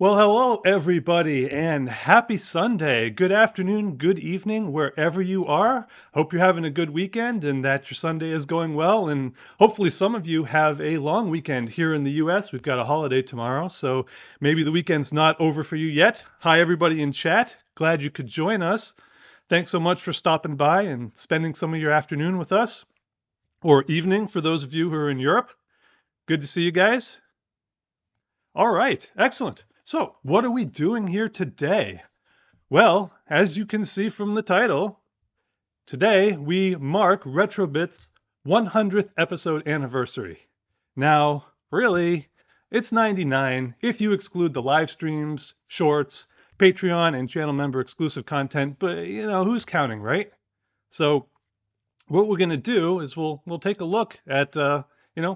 Well, hello, everybody, and happy Sunday. Good afternoon, good evening, wherever you are. Hope you're having a good weekend and that your Sunday is going well. And hopefully, some of you have a long weekend here in the US. We've got a holiday tomorrow, so maybe the weekend's not over for you yet. Hi, everybody in chat. Glad you could join us. Thanks so much for stopping by and spending some of your afternoon with us, or evening for those of you who are in Europe. Good to see you guys. All right, excellent. So, what are we doing here today? Well, as you can see from the title, today we mark Retrobit's 100th episode anniversary. Now, really, it's 99 if you exclude the live streams, shorts, Patreon, and channel member exclusive content, but who's counting, right? So, what we're going to do is we'll take a look at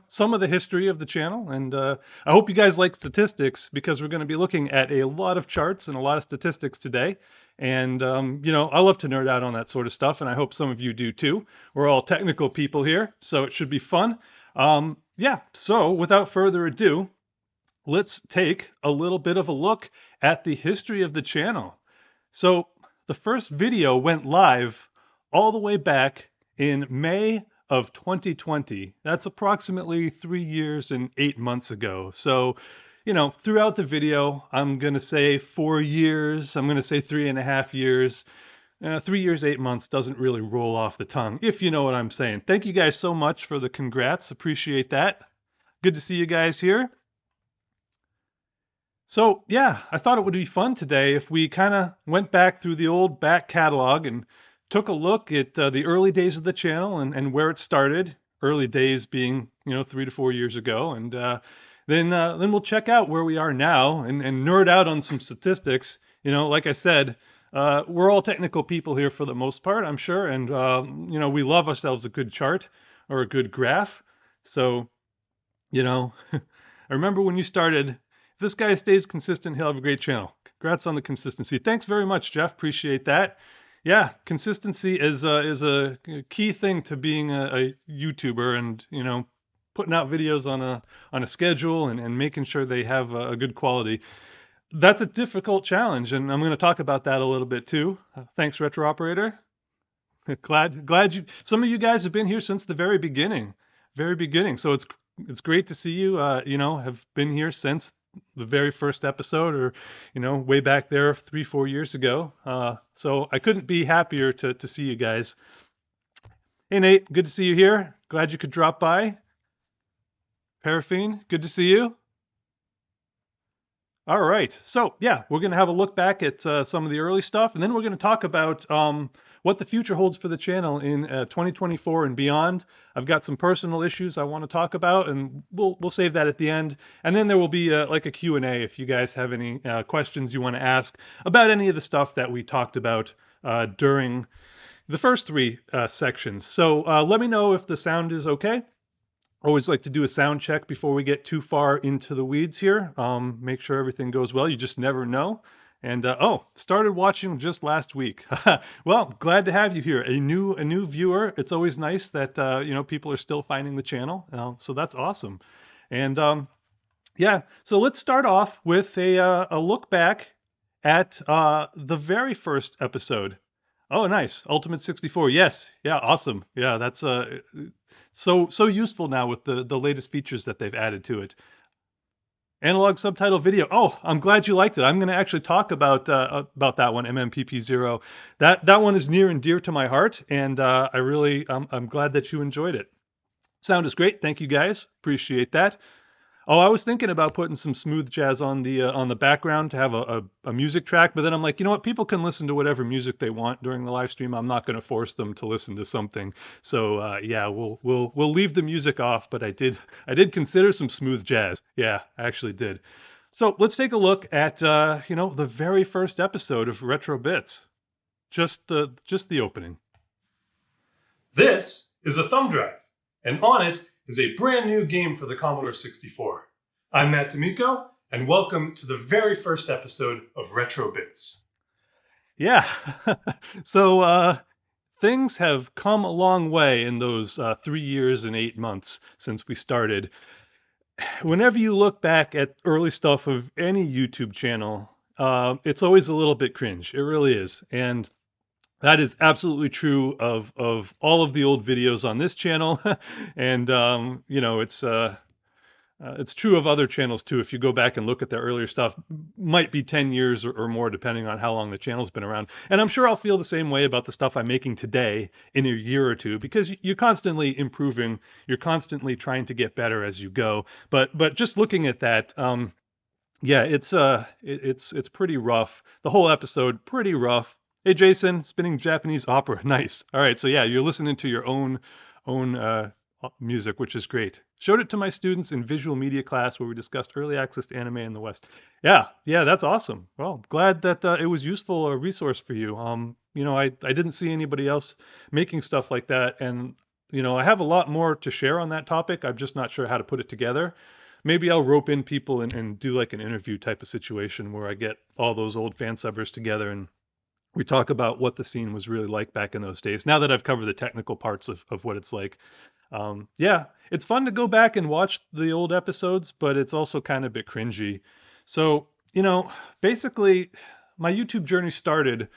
some of the history of the channel, and I hope you guys like statistics because we're going to be looking at a lot of charts and a lot of statistics today. And I love to nerd out on that sort of stuff, and I hope some of you do too. We're all technical people here, so it should be fun. So without further ado, let's take a little bit of a look at the history of the channel. So the first video went live all the way back in May of 2020. That's approximately 3 years and 8 months ago. So, throughout the video, I'm going to say 4 years. I'm going to say 3.5 years. 3 years, 8 months doesn't really roll off the tongue, if you know what I'm saying. Thank you guys so much for the congrats. Appreciate that. Good to see you guys here. So, yeah, I thought it would be fun today if we kind of went back through the old back catalog and took a look at the early days of the channel and where it started. Early days being 3 to 4 years ago, and then we'll check out where we are now and nerd out on some statistics. Like I said, we're all technical people here for the most part, I'm sure, and we love ourselves a good chart or a good graph. So I remember when you started. If this guy stays consistent, he'll have a great channel. Congrats on the consistency. Thanks very much, Jeff. Appreciate that. Yeah, consistency is a key thing to being a YouTuber, and putting out videos on a schedule and making sure they have a good quality. That's a difficult challenge, and I'm going to talk about that a little bit too. Thanks, Retro Operator. Glad you. Some of you guys have been here since the very beginning. So it's great to see you. Have been here since the very first episode, or way back there 3-4 years ago. So I couldn't be happier to see you guys. Hey Nate, good to see you here. Glad you could drop by. Paraffine, good to see you. All right, so yeah, we're going to have a look back at some of the early stuff, and then we're going to talk about what the future holds for the channel in 2024 and beyond. I've got some personal issues I want to talk about, and we'll save that at the end. And then there will be like a Q&A if you guys have any questions you want to ask about any of the stuff that we talked about during the first three sections. So let me know if the sound is okay. Always like to do a sound check before we get too far into the weeds here. Make sure everything goes well. You just never know. And started watching just last week. Well, glad to have you here. A new viewer. It's always nice that people are still finding the channel. So that's awesome. And so let's start off with a look back at the very first episode. Oh, nice. Ultimate 64. Yes. Yeah. Awesome. Yeah. That's so useful now with the latest features that they've added to it. Analog subtitle video. Oh, I'm glad you liked it. I'm going to actually talk about that one, MMPP0. That one is near and dear to my heart, and I'm glad that you enjoyed it. Sound is great. Thank you guys. Appreciate that. Oh, I was thinking about putting some smooth jazz on the background to have a music track, but then I'm like, you know what? People can listen to whatever music they want during the live stream. I'm not going to force them to listen to something. So we'll leave the music off. But I did consider some smooth jazz. Yeah, I actually did. So let's take a look at the very first episode of Retro Bits. Just the opening. This is a thumb drive, and on it is a brand new game for the Commodore 64. I'm Matt D'Amico, and welcome to the very first episode of Retro Bits. Yeah, so things have come a long way in those 3 years and 8 months since we started. whenever you look back at early stuff of any YouTube channel, it's always a little bit cringe. It really is. And that is absolutely true of all of the old videos on this channel. And, it's true of other channels too. If you go back and look at their earlier stuff, might be 10 years or more, depending on how long the channel's been around. And I'm sure I'll feel the same way about the stuff I'm making today in a year or two, because you're constantly improving. You're constantly trying to get better as you go. But just looking at that, yeah, it's pretty rough. The whole episode, pretty rough. Hey, Jason, spinning Japanese opera. Nice. All right. So yeah, you're listening to your own music, which is great. Showed it to my students in visual media class where we discussed early access to anime in the West. Yeah, that's awesome. Well, glad that it was useful, a resource for you. I didn't see anybody else making stuff like that, and I have a lot more to share on that topic. I'm just not sure how to put it together. Maybe I'll rope in people and do like an interview type of situation where I get all those old fan subbers together and we talk about what the scene was really like back in those days. Now that I've covered the technical parts of what it's like. Yeah, it's fun to go back and watch the old episodes, but it's also kind of a bit cringy. So, basically, my YouTube journey started.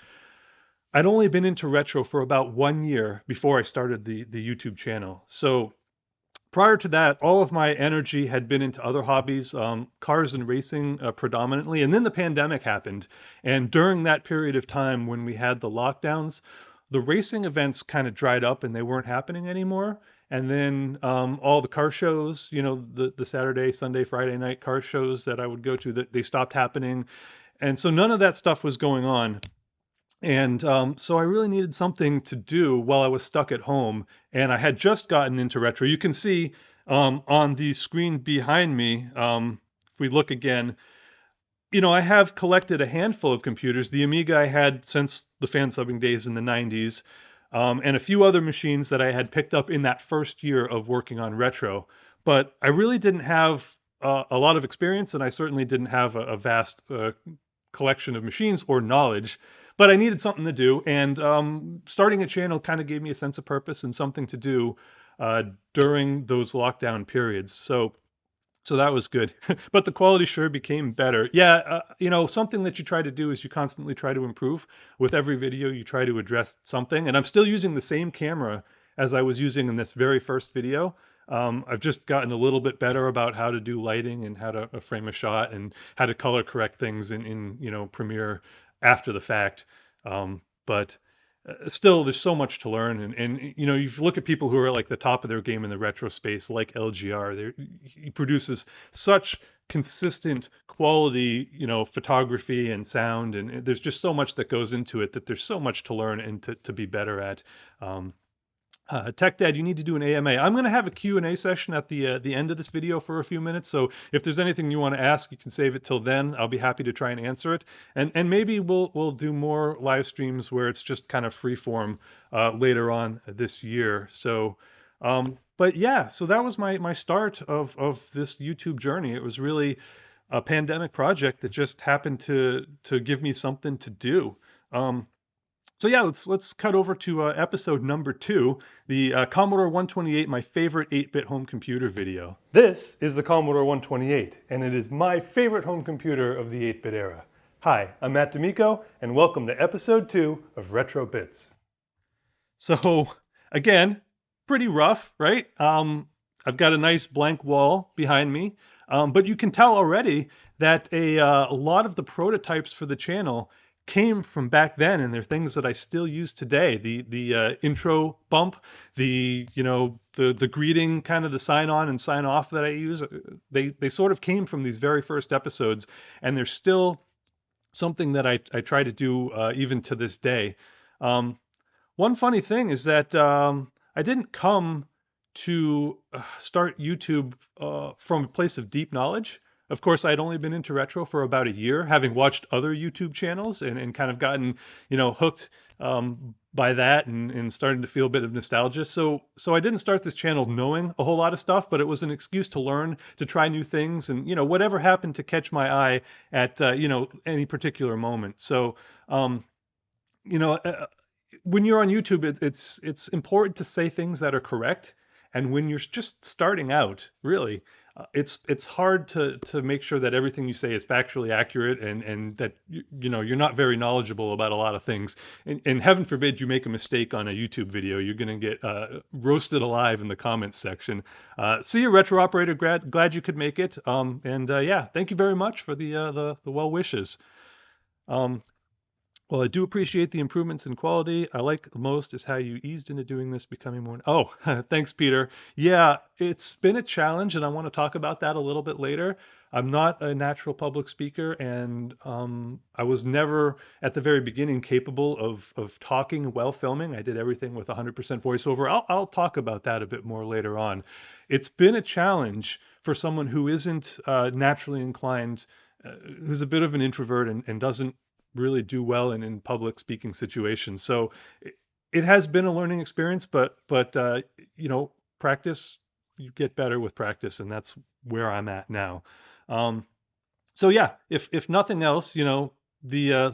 I'd only been into retro for about 1 year before I started the YouTube channel. So prior to that, all of my energy had been into other hobbies, cars and racing predominantly. And then the pandemic happened. And during that period of time when we had the lockdowns, the racing events kind of dried up and they weren't happening anymore. And then all the car shows, the Saturday, Sunday, Friday night car shows that I would go to, that they stopped happening. And so none of that stuff was going on. And so I really needed something to do while I was stuck at home. And I had just gotten into retro. You can see on the screen behind me, if we look again, I have collected a handful of computers. The Amiga I had since the fan subbing days in the 90s, and a few other machines that I had picked up in that first year of working on retro. But I really didn't have a lot of experience, and I certainly didn't have a vast collection of machines or knowledge. But I needed something to do, and starting a channel kind of gave me a sense of purpose and something to do during those lockdown periods. So that was good. But the quality sure became better. Yeah, something that you try to do is you constantly try to improve. With every video, you try to address something. And I'm still using the same camera as I was using in this very first video. I've just gotten a little bit better about how to do lighting and how to frame a shot and how to color correct things in Premiere after the fact. But still, there's so much to learn. And you look at people who are like the top of their game in the retro space, like LGR. He produces such consistent quality, photography and sound. And there's just so much that goes into it that there's so much to learn and to be better at. Tech Dad, you need to do an AMA. I'm going to have a Q&A session at the end of this video for a few minutes. So if there's anything you want to ask, you can save it till then. I'll be happy to try and answer it. And maybe we'll do more live streams where it's just kind of free form later on this year. So, but yeah, so that was my start of this YouTube journey. It was really a pandemic project that just happened to give me something to do. So yeah, let's cut over to episode number 2, the Commodore 128, my favorite 8-bit home computer video. This is the Commodore 128, and it is my favorite home computer of the 8-bit era. Hi, I'm Matt D'Amico, and welcome to episode 2 of Retro Bits. So again, pretty rough, right? I've got a nice blank wall behind me, but you can tell already that a lot of the prototypes for the channel came from back then, and they're things that I still use today. The intro bump, the greeting, kind of the sign on and sign off that I use, they sort of came from these very first episodes, and they're still something that I try to do even to this day. One funny thing is that I didn't come to start YouTube from a place of deep knowledge. Of course, I'd only been into retro for about a year, having watched other YouTube channels and kind of gotten, hooked by that and starting to feel a bit of nostalgia. So I didn't start this channel knowing a whole lot of stuff, but it was an excuse to learn, to try new things, and whatever happened to catch my eye at any particular moment. So when you're on YouTube, it's important to say things that are correct And when you're just starting out, really, it's hard to make sure that everything you say is factually accurate, and that you know you're not very knowledgeable about a lot of things. And heaven forbid you make a mistake on a YouTube video, you're going to get roasted alive in the comments section. See you, Retro Operator. Glad you could make it. Yeah, thank you very much for the well wishes. Well, I do appreciate the improvements in quality. I like the most is how you eased into doing this, becoming more. Oh, thanks, Peter. Yeah, it's been a challenge, and I want to talk about that a little bit later. I'm not a natural public speaker, and I was never at the very beginning capable of talking while filming. I did everything with 100% voiceover. I'll talk about that a bit more later on. It's been a challenge for someone who isn't naturally inclined, who's a bit of an introvert and doesn't really do well in public speaking situations. So it has been a learning experience, but you know, practice, you get better with practice, and that's where I'm at now. So yeah, if nothing else, you know, the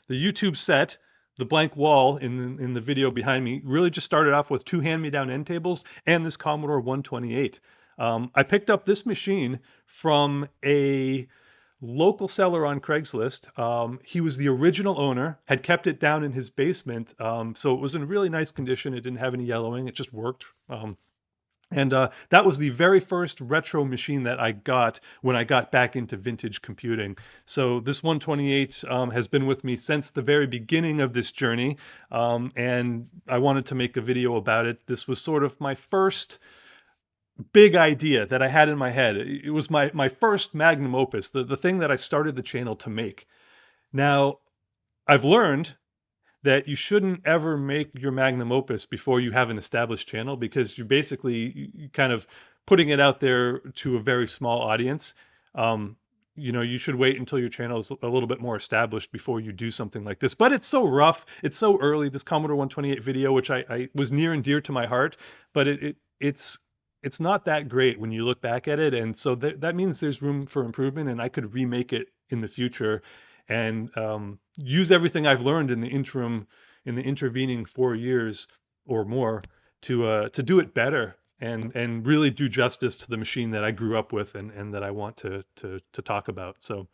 YouTube set, the blank wall in the video behind me really just started off with 2 hand-me-down end tables and this Commodore 128. I picked up this machine from a local seller on Craigslist. He was the original owner, had kept it down in his basement, so it was in really nice condition. It didn't have any yellowing. It just worked. That was the very first retro machine that I got when I got back into vintage computing. So this 128 has been with me since the very beginning of this journey, and I wanted to make a video about it. This was sort of my first big idea that I had in my head. It was my first magnum opus, the thing that I started the channel to make. Now, I've learned that you shouldn't ever make your magnum opus before you have an established channel, because you're basically kind of putting it out there to a very small audience. You know, you should wait until your channel is a little bit more established before you do something like this. But it's so rough. It's so early, this Commodore 128 video, which I was near and dear to my heart, but it's not that great when you look back at it. And so that means there's room for improvement, and I could remake it in the future and use everything I've learned in the intervening 4 years or more to do it better and really do justice to the machine that I grew up with and that I want to talk about. So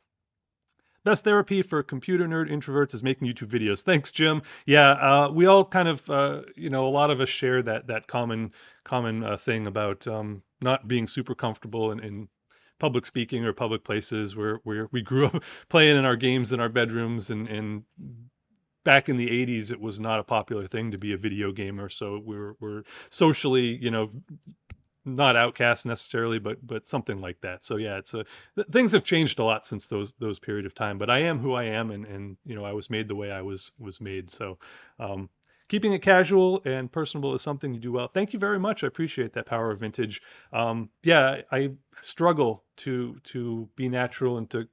best therapy for computer nerd introverts is making YouTube videos. Thanks, Jim. Yeah, we all kind of, you know, a lot of us share that common thing about not being super comfortable in public speaking or public places where we grew up playing in our games in our bedrooms, and back in the 80s it was not a popular thing to be a video gamer, so we're socially, you know, not outcast necessarily, but something like that. So yeah, things have changed a lot since those period of time, but I am who I am, and you know, I was made the way I was made. So keeping it casual and personable is something you do well. Thank you very much. I appreciate that, Power of Vintage. Yeah, I struggle to be natural and to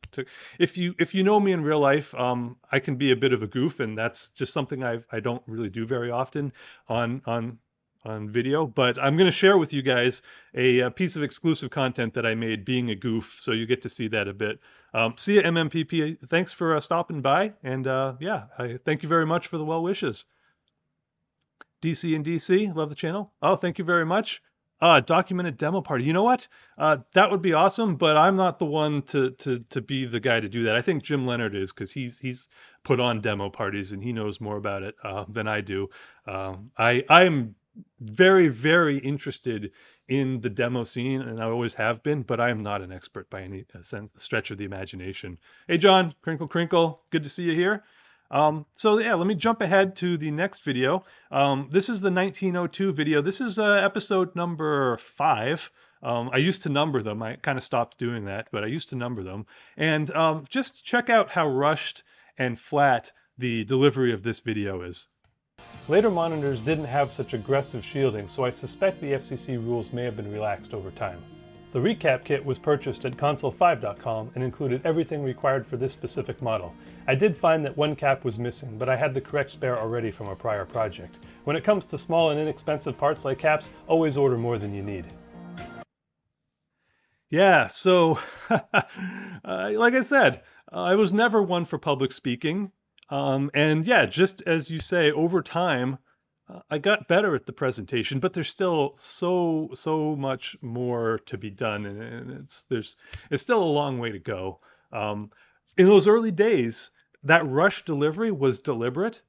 if you know me in real life, I can be a bit of a goof, and that's just something I don't really do very often on video. But I'm going to share with you guys a piece of exclusive content that I made being a goof, so you get to see that a bit. See you, MMPP. Thanks for stopping by, and yeah, I thank you very much for the well wishes. DC and DC, love the channel. Oh, thank you very much. Documented demo party. You know what? That would be awesome, but I'm not the one to be the guy to do that. I think Jim Leonard is, because he's put on demo parties and he knows more about it than I do. I'm very, very interested in the demo scene, and I always have been, but I am not an expert by any stretch of the imagination. Hey, John, Crinkle Crinkle, good to see you here. So yeah, let me jump ahead to the next video. This is the 1902 video. This is episode number 5. I used to number them. I kind of stopped doing that, but I used to number them. And just check out how rushed and flat the delivery of this video is. Later monitors didn't have such aggressive shielding, so I suspect the FCC rules may have been relaxed over time. The recap kit was purchased at console5.com and included everything required for this specific model. I did find that one cap was missing, but I had the correct spare already from a prior project. When it comes to small and inexpensive parts like caps, always order more than you need. Yeah, so like I said, I was never one for public speaking. And yeah, just as you say, over time, I got better at the presentation, but there's still so much more to be done, and it's still a long way to go. Um, in those early days, that rush delivery was deliberate.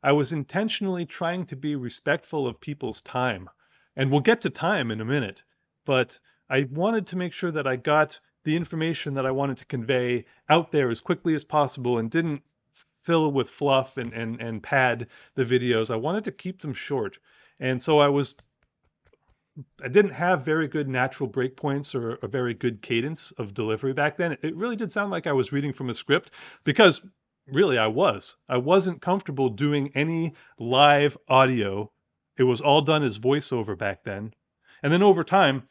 I was intentionally trying to be respectful of people's time, and we'll get to time in a minute, but I wanted to make sure that I got the information that I wanted to convey out there as quickly as possible and didn't fill with fluff and pad the videos. I wanted to keep them short. And so I didn't have very good natural breakpoints or a very good cadence of delivery back then. It really did sound like I was reading from a script because really I was. I wasn't comfortable doing any live audio. It was all done as voiceover back then. And then over time,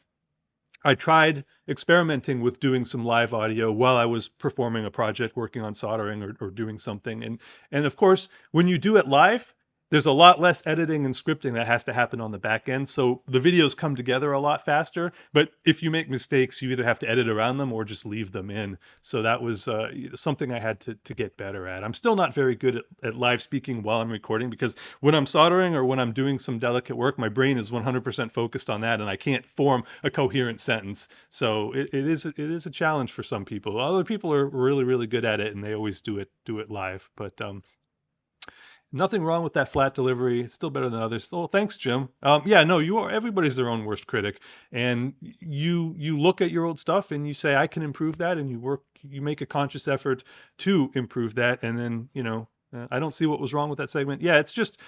I tried experimenting with doing some live audio while I was performing a project, working on soldering or doing something. And of course, when you do it live, there's a lot less editing and scripting that has to happen on the back end. So the videos come together a lot faster. But if you make mistakes, you either have to edit around them or just leave them in. So that was something I had to get better at. I'm still not very good at live speaking while I'm recording because when I'm soldering or when I'm doing some delicate work, my brain is 100% focused on that and I can't form a coherent sentence. So it is a challenge for some people. Other people are really good at it and they always do it live. But nothing wrong with that flat delivery. It's still better than others. Oh, thanks, Jim. Yeah, no, you are. Everybody's their own worst critic, and you look at your old stuff and you say, I can improve that, and you make a conscious effort to improve that, and then I don't see what was wrong with that segment. Yeah, it's just,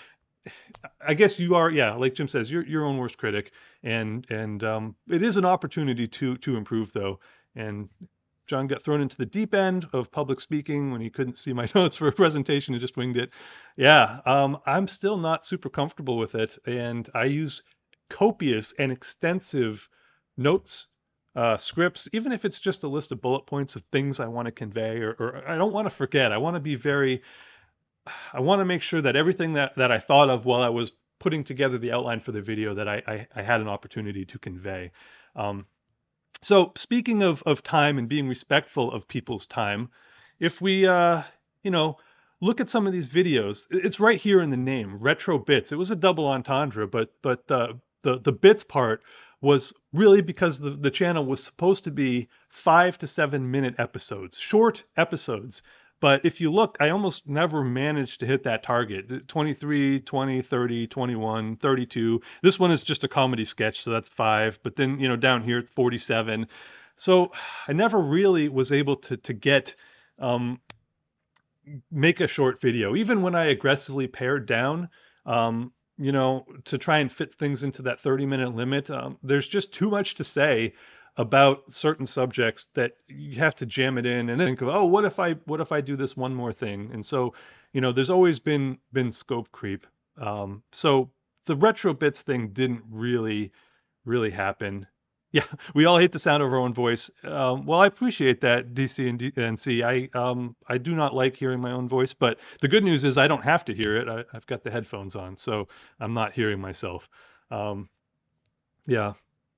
I guess you are. Yeah, like Jim says, you're your own worst critic, and it is an opportunity to improve though, and Jon got thrown into the deep end of public speaking when he couldn't see my notes for a presentation and just winged it. Yeah, I'm still not super comfortable with it, and I use copious and extensive notes, scripts, even if it's just a list of bullet points of things I want to convey, or I don't want to forget. I want to be I want to make sure that everything that I thought of while I was putting together the outline for the video that I had an opportunity to convey. So speaking of time and being respectful of people's time, if we, look at some of these videos, it's right here in the name, retro bits. It was a double entendre, but the bits part was really because the channel was supposed to be 5 to 7 minute episodes, short episodes. But if you look, I almost never managed to hit that target. 23, 20, 30, 21, 32. This one is just a comedy sketch, so that's 5. But then, down here it's 47. So I never really was able to get, make a short video. Even when I aggressively pared down, to try and fit things into that 30-minute limit, there's just too much to say about certain subjects that you have to jam it in and then think of, oh, what if I do this one more thing? And so, there's always been scope creep. So the retro bits thing didn't really happen. Yeah, we all hate the sound of our own voice. Well, I appreciate that, DC and C. I do not like hearing my own voice, but the good news is I don't have to hear it. I've got the headphones on, so I'm not hearing myself. Yeah.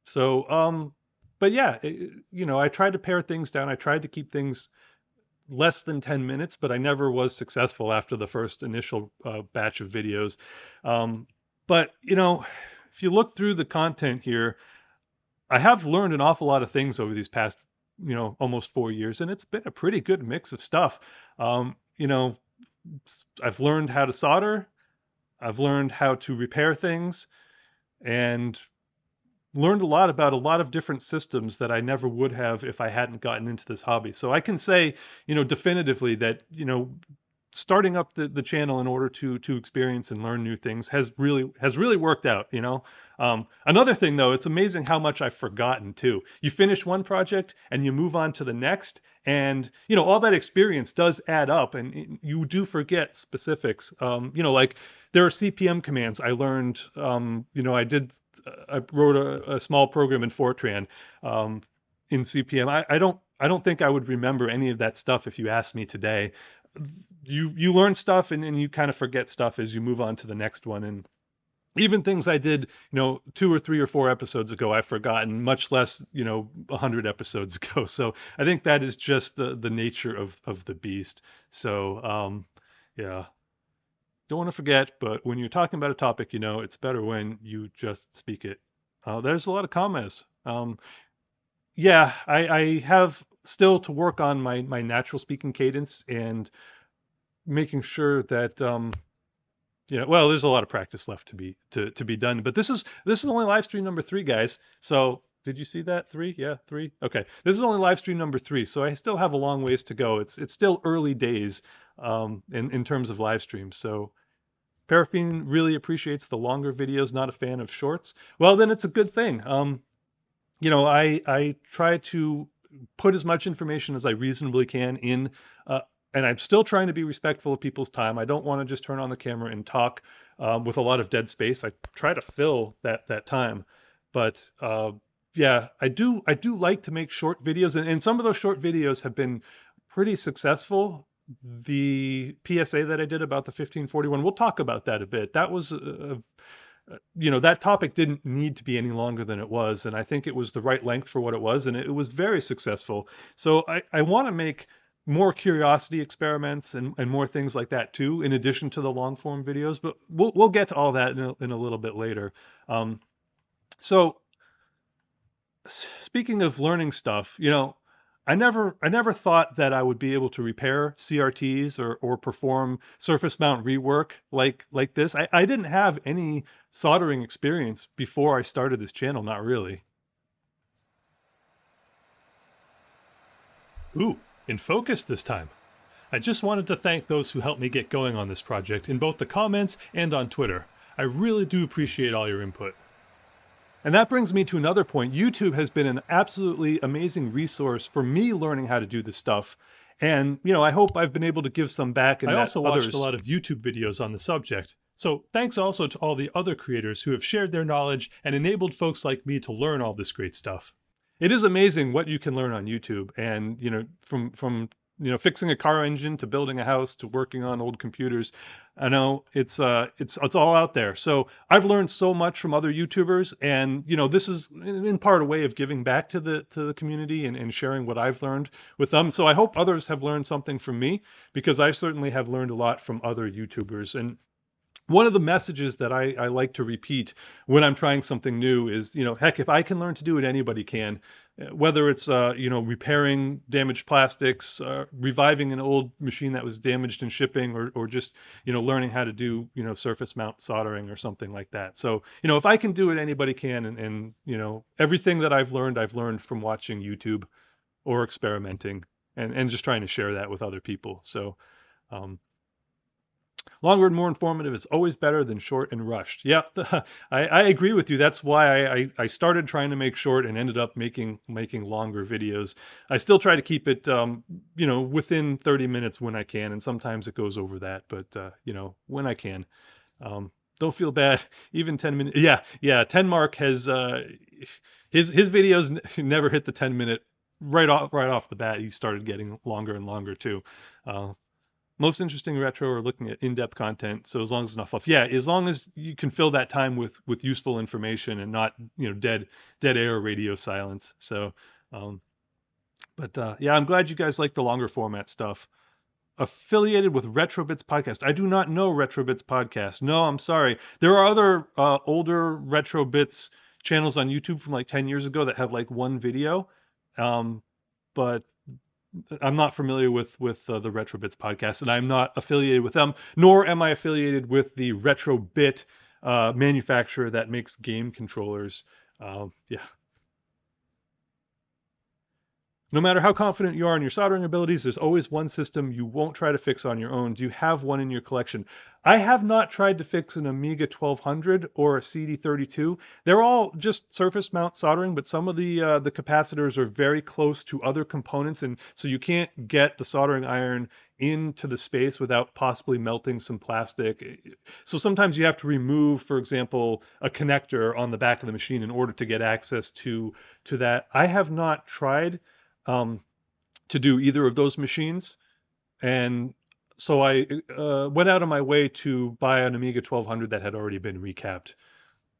So, but yeah, I tried to pare things down. I tried to keep things less than 10 minutes, but I never was successful after the first initial batch of videos. But, if you look through the content here, I have learned an awful lot of things over these past, almost 4 years, and it's been a pretty good mix of stuff. I've learned how to solder. I've learned how to repair things, and learned a lot about a lot of different systems that I never would have if I hadn't gotten into this hobby. So I can say, definitively that, starting up the channel in order to experience and learn new things has really worked out, Another thing though, it's amazing how much I've forgotten too. You finish one project and you move on to the next, and all that experience does add up, and you do forget specifics. Like there are CPM commands I learned. I wrote a small program in Fortran in CPM. I don't think I would remember any of that stuff if you asked me today. You learn stuff and you kind of forget stuff as you move on to the next one. And even things I did, 2 or 3 or 4 episodes ago, I've forgotten, much less, 100 episodes ago. So I think that is just the nature of the beast. So, yeah. don't want to forget, but when you're talking about a topic, it's better when you just speak it. There's a lot of comments. Yeah, I have still to work on my natural speaking cadence and making sure that well, there's a lot of practice left to be done. But this is only live stream number 3, guys. So did you see that? 3? Yeah, 3. Okay, this is only live stream number 3, so I still have a long ways to go. It's still early days in terms of live streams. So Paraffine really appreciates the longer videos, not a fan of shorts. Well, then it's a good thing. I try to put as much information as I reasonably can in, and I'm still trying to be respectful of people's time. I don't want to just turn on the camera and talk with a lot of dead space. I try to fill that time, but yeah, I do like to make short videos, and some of those short videos have been pretty successful. The PSA that I did about the 1541, we'll talk about that a bit. That was that topic didn't need to be any longer than it was, and I think it was the right length for what it was, and it was very successful. So I want to make more curiosity experiments and more things like that too, in addition to the long form videos, but we'll get to all that in a little bit later. So speaking of learning stuff, I never thought that I would be able to repair CRTs or perform surface mount rework like this. I didn't have any soldering experience before I started this channel, not really. Ooh, in focus this time. I just wanted to thank those who helped me get going on this project in both the comments and on Twitter. I really do appreciate all your input. And that brings me to another point. YouTube has been an absolutely amazing resource for me learning how to do this stuff. And, I hope I've been able to give some back. And I also watched a lot of YouTube videos on the subject. So thanks also to all the other creators who have shared their knowledge and enabled folks like me to learn all this great stuff. It is amazing what you can learn on YouTube. And, from fixing a car engine to building a house to working on old computers. I know it's all out there. So I've learned so much from other YouTubers, and this is in part a way of giving back to the community and sharing what I've learned with them. So I hope others have learned something from me, because I certainly have learned a lot from other YouTubers. And one of the messages that I like to repeat when I'm trying something new is, heck, if I can learn to do it, anybody can. Whether it's, repairing damaged plastics, reviving an old machine that was damaged in shipping, or just, learning how to do, surface mount soldering or something like that. So, if I can do it, anybody can. And everything that I've learned from watching YouTube or experimenting and just trying to share that with other people. So, longer and more informative is always better than short and rushed. Yeah, I agree with you. That's why I started trying to make short and ended up making longer videos. I still try to keep it, within 30 minutes when I can, and sometimes it goes over that, but, when I can. Don't feel bad. Even 10 minutes. Yeah. 10 Mark has, his videos never hit the 10-minute. Right off the bat, he started getting longer and longer too. Most interesting retro or looking at in-depth content. So as long as it's not fluff. Yeah, as long as you can fill that time with useful information and not, dead air or radio silence. So, yeah, I'm glad you guys like the longer format stuff. Affiliated with Retrobits Podcast. I do not know Retrobits Podcast. No, I'm sorry. There are other older Retrobits channels on YouTube from like 10 years ago that have like one video. But I'm not familiar with the Retrobits Podcast, and I'm not affiliated with them, nor am I affiliated with the Retrobit manufacturer that makes game controllers. Yeah. No matter how confident you are in your soldering abilities, there's always one system you won't try to fix on your own. Do you have one in your collection? I have not tried to fix an Amiga 1200 or a CD32. They're all just surface mount soldering, but some of the capacitors are very close to other components, and so you can't get the soldering iron into the space without possibly melting some plastic. So sometimes you have to remove, for example, a connector on the back of the machine in order to get access to that. I have not tried to do either of those machines, and so I went out of my way to buy an Amiga 1200 that had already been recapped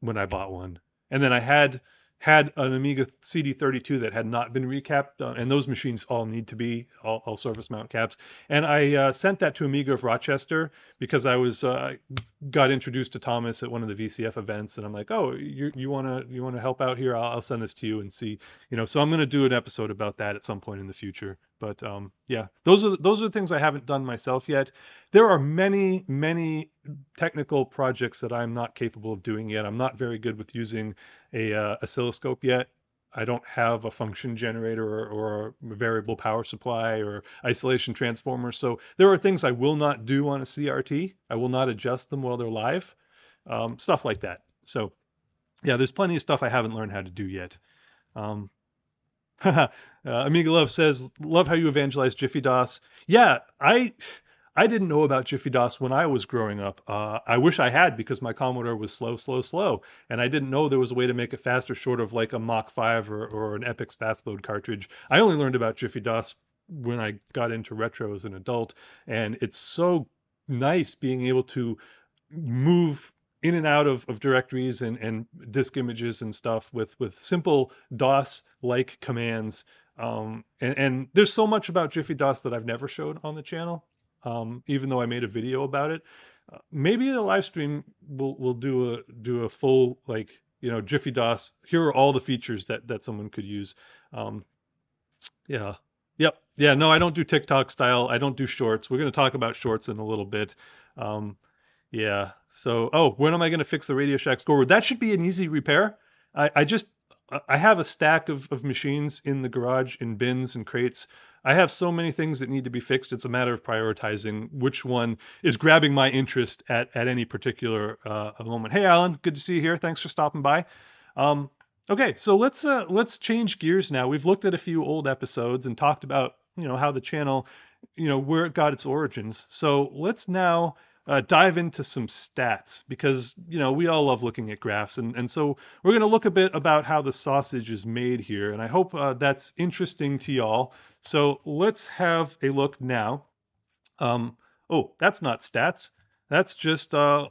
when I bought one, and then I had had an Amiga CD32 that had not been recapped, and those machines all need to be all surface mount caps. And I sent that to Amiga of Rochester because I was got introduced to Thomas at one of the VCF events, and I'm like, oh, you wanna help out here? I'll send this to you and see, So I'm gonna do an episode about that at some point in the future. But yeah, those are the things I haven't done myself yet. There are many technical projects that I'm not capable of doing yet. I'm not very good with using a oscilloscope yet. I don't have a function generator or a variable power supply or isolation transformer. So there are things I will not do on a CRT. I will not adjust them while they're live, stuff like that. So yeah, there's plenty of stuff I haven't learned how to do yet. Amiga Love says, love how you evangelized Jiffy DOS. Yeah, I didn't know about Jiffy DOS when I was growing up. I wish I had, because my Commodore was slow. And I didn't know there was a way to make it faster short of like a Mach 5 or an Epix fast load cartridge. I only learned about Jiffy DOS when I got into retro as an adult. And it's so nice being able to move in and out of directories and disk images and stuff with simple DOS-like commands. And there's so much about Jiffy DOS that I've never showed on the channel. Even though I made a video about it. Maybe a live stream will do a full, like, Jiffy DOS. Here are all the features that someone could use. Yeah. Yep. Yeah. No, I don't do TikTok style. I don't do shorts. We're going to talk about shorts in a little bit. Yeah. So, when am I going to fix the Radio Shack scoreboard? That should be an easy repair. I have a stack of machines in the garage in bins and crates. I have so many things that need to be fixed. It's a matter of prioritizing which one is grabbing my interest at any particular moment. Hey, Alan, good to see you here. Thanks for stopping by. Okay, so let's change gears now. We've looked at a few old episodes and talked about how the channel, where it got its origins. So let's now dive into some stats, because we all love looking at graphs, and so we're going to look a bit about how the sausage is made here, and I hope that's interesting to y'all. So let's have a look now. Oh, that's not stats. That's just old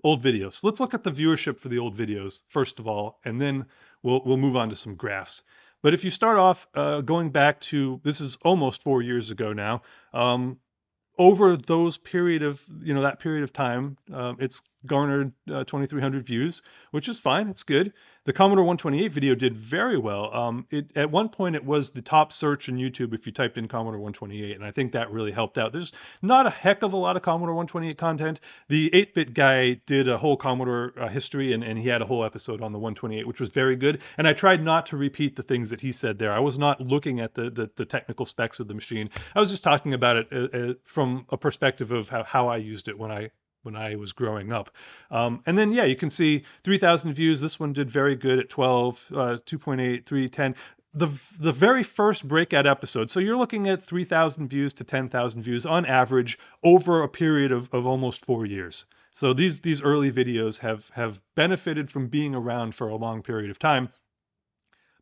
videos. Let's look at the viewership for the old videos first of all, and then we'll move on to some graphs. But if you start off going back to, this is almost 4 years ago now. Over those that period of time, it's garnered 2,300 views, which is fine. It's good. The Commodore 128 video did very well. At one point, it was the top search in YouTube if you typed in Commodore 128, and I think that really helped out. There's not a heck of a lot of Commodore 128 content. The 8-bit guy did a whole Commodore history, and he had a whole episode on the 128, which was very good. And I tried not to repeat the things that he said there. I was not looking at the technical specs of the machine. I was just talking about it from a perspective of how I used it when I was growing up. And then, yeah, you can see 3,000 views. This one did very good at 12, 2.8, 3, 10. The very first breakout episode. So you're looking at 3,000 views to 10,000 views on average over a period of almost 4 years. So these early videos have benefited from being around for a long period of time.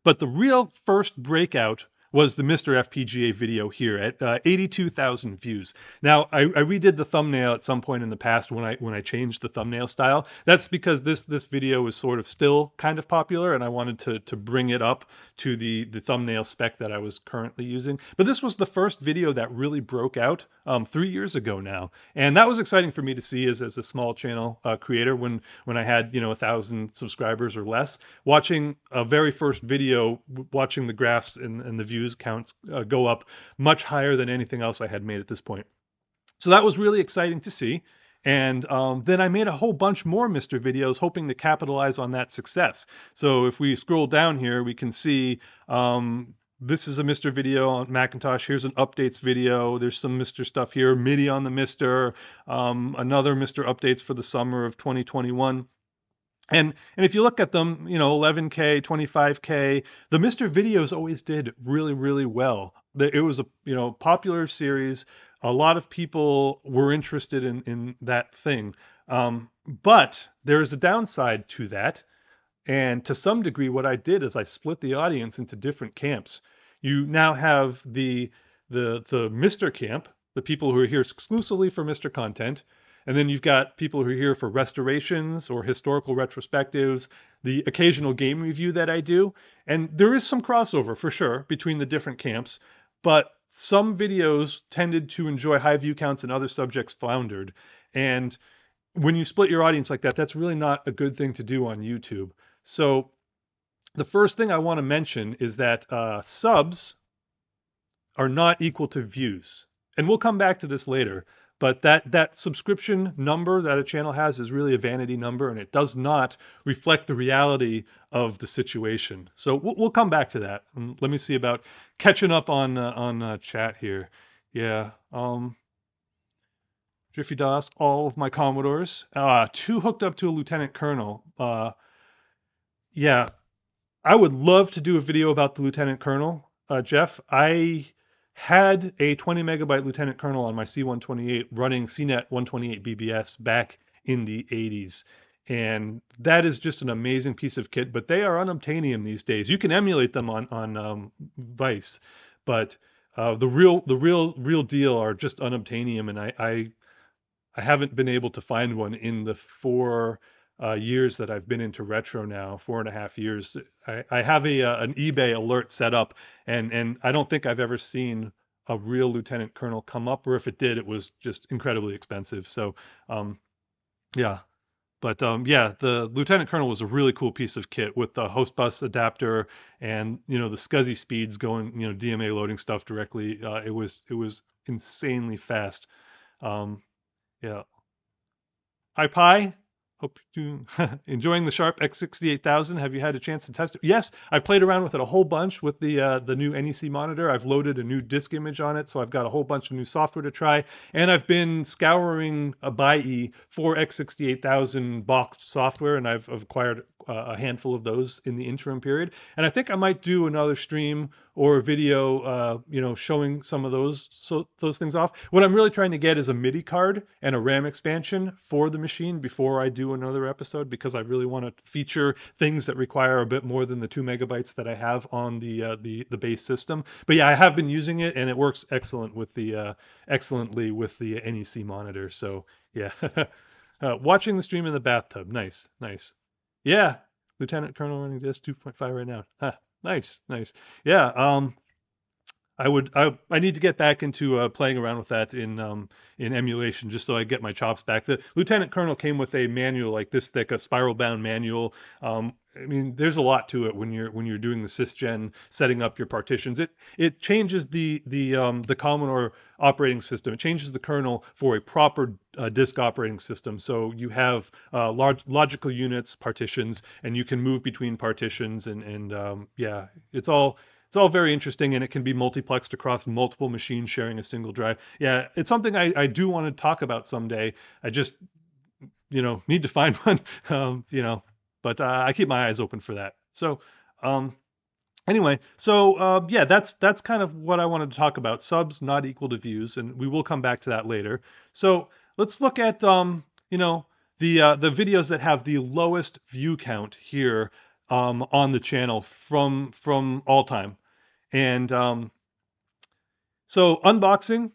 But the real first breakout was the Mr. FPGA video here at 82,000 views. Now, I redid the thumbnail at some point in the past when I changed the thumbnail style. That's because this video is sort of still kind of popular, and I wanted to bring it up to the thumbnail spec that I was currently using. But this was the first video that really broke out 3 years ago now. And that was exciting for me to see as a small channel creator when I had 1,000 subscribers or less. Watching a very first video, watching the graphs and the views counts go up much higher than anything else I had made at this point. So that was really exciting to see. And then I made a whole bunch more Mr. videos hoping to capitalize on that success. So if we scroll down here, we can see this is a Mr. video on Macintosh. Here's an updates video. There's some Mr. stuff here, MIDI on the Mr. Another Mr. updates for the summer of 2021. And if you look at them, 11K, 25K, the Mr. videos always did really, really well. It was a popular series. A lot of people were interested in that thing. But there's a downside to that. And to some degree, what I did is I split the audience into different camps. You now have the Mr. camp, the people who are here exclusively for Mr. content. And then you've got people who are here for restorations or historical retrospectives, the occasional game review that I do. And there is some crossover for sure between the different camps, but some videos tended to enjoy high view counts and other subjects floundered. And when you split your audience like that, that's really not a good thing to do on YouTube. So the first thing I want to mention is that subs are not equal to views. And we'll come back to this later, but that subscription number that a channel has is really a vanity number, and it does not reflect the reality of the situation. So we'll come back to that. Let me see about catching up on chat here. Yeah. Jiffy DOS, all of my Commodores, 2 hooked up to a lieutenant colonel. Yeah, I would love to do a video about the lieutenant colonel, Jeff. I had a 20 megabyte lieutenant colonel on my C128 running CNET 128 BBS back in the 80s. And that is just an amazing piece of kit, but they are unobtainium these days. You can emulate them on Vice, but the real deal are just unobtainium, and I haven't been able to find one in the 4 years that I've been into retro now, 4.5 years. I have an eBay alert set up, and I don't think I've ever seen a real lieutenant colonel come up, or if it did, it was just incredibly expensive. So, yeah. But yeah, the lieutenant colonel was a really cool piece of kit with the host bus adapter and the SCSI speeds going, DMA loading stuff directly. It was insanely fast. Yeah. Hi, Pi. Hope you enjoying the Sharp X68000. Have you had a chance to test it? Yes, I've played around with it a whole bunch with the new NEC monitor. I've loaded a new disk image on it, so I've got a whole bunch of new software to try. And I've been scouring a BIE for X68000 boxed software, and I've acquired a handful of those in the interim period. And I think I might do another stream or a video, showing some of those things off. What I'm really trying to get is a MIDI card and a RAM expansion for the machine before I do another episode, because I really want to feature things that require a bit more than the 2 megabytes that I have on the base system. But yeah, I have been using it, and it works excellently with the NEC monitor. So yeah, watching the stream in the bathtub, nice. Yeah, Lieutenant Colonel running disk 2.5 right now. Huh. Nice. Yeah. I need to get back into playing around with that in emulation, just so I get my chops back. The Lieutenant Colonel came with a manual like this thick, a spiral bound manual. I mean, there's a lot to it when you're doing the sysgen, setting up your partitions. It changes the Commodore operating system. It changes the kernel for a proper disk operating system. So you have large logical units, partitions, and you can move between partitions. And yeah, it's all very interesting, and it can be multiplexed across multiple machines sharing a single drive. Yeah, it's something I do want to talk about someday. I just need to find one. But I keep my eyes open for that. So anyway, so yeah, that's kind of what I wanted to talk about. Subs not equal to views, and we will come back to that later. So let's look at the videos that have the lowest view count here on the channel from all time. And so unboxing,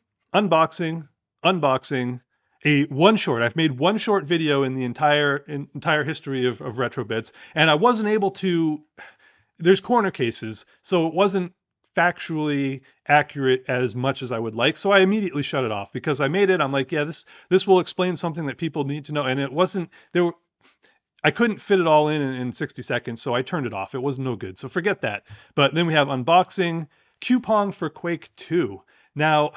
a one short. I've made one short video in the entire history of RetroBits, and I wasn't able to. There's corner cases, so it wasn't factually accurate as much as I would like. So I immediately shut it off, because I made it. I'm like, yeah, this will explain something that people need to know, and it wasn't there. I couldn't fit it all in 60 seconds, so I turned it off. It was no good, so forget that. But then we have unboxing, coupon for Quake 2. Now,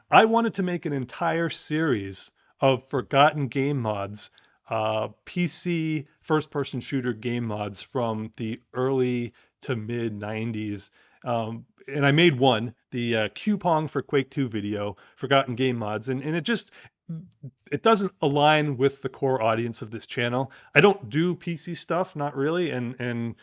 I wanted to make an entire series of forgotten game mods, PC first-person shooter game mods from the early to mid 90s. And I made one, the coupon for Quake 2 video, forgotten game mods, and it doesn't align with the core audience of this channel. I don't do PC stuff, not really, and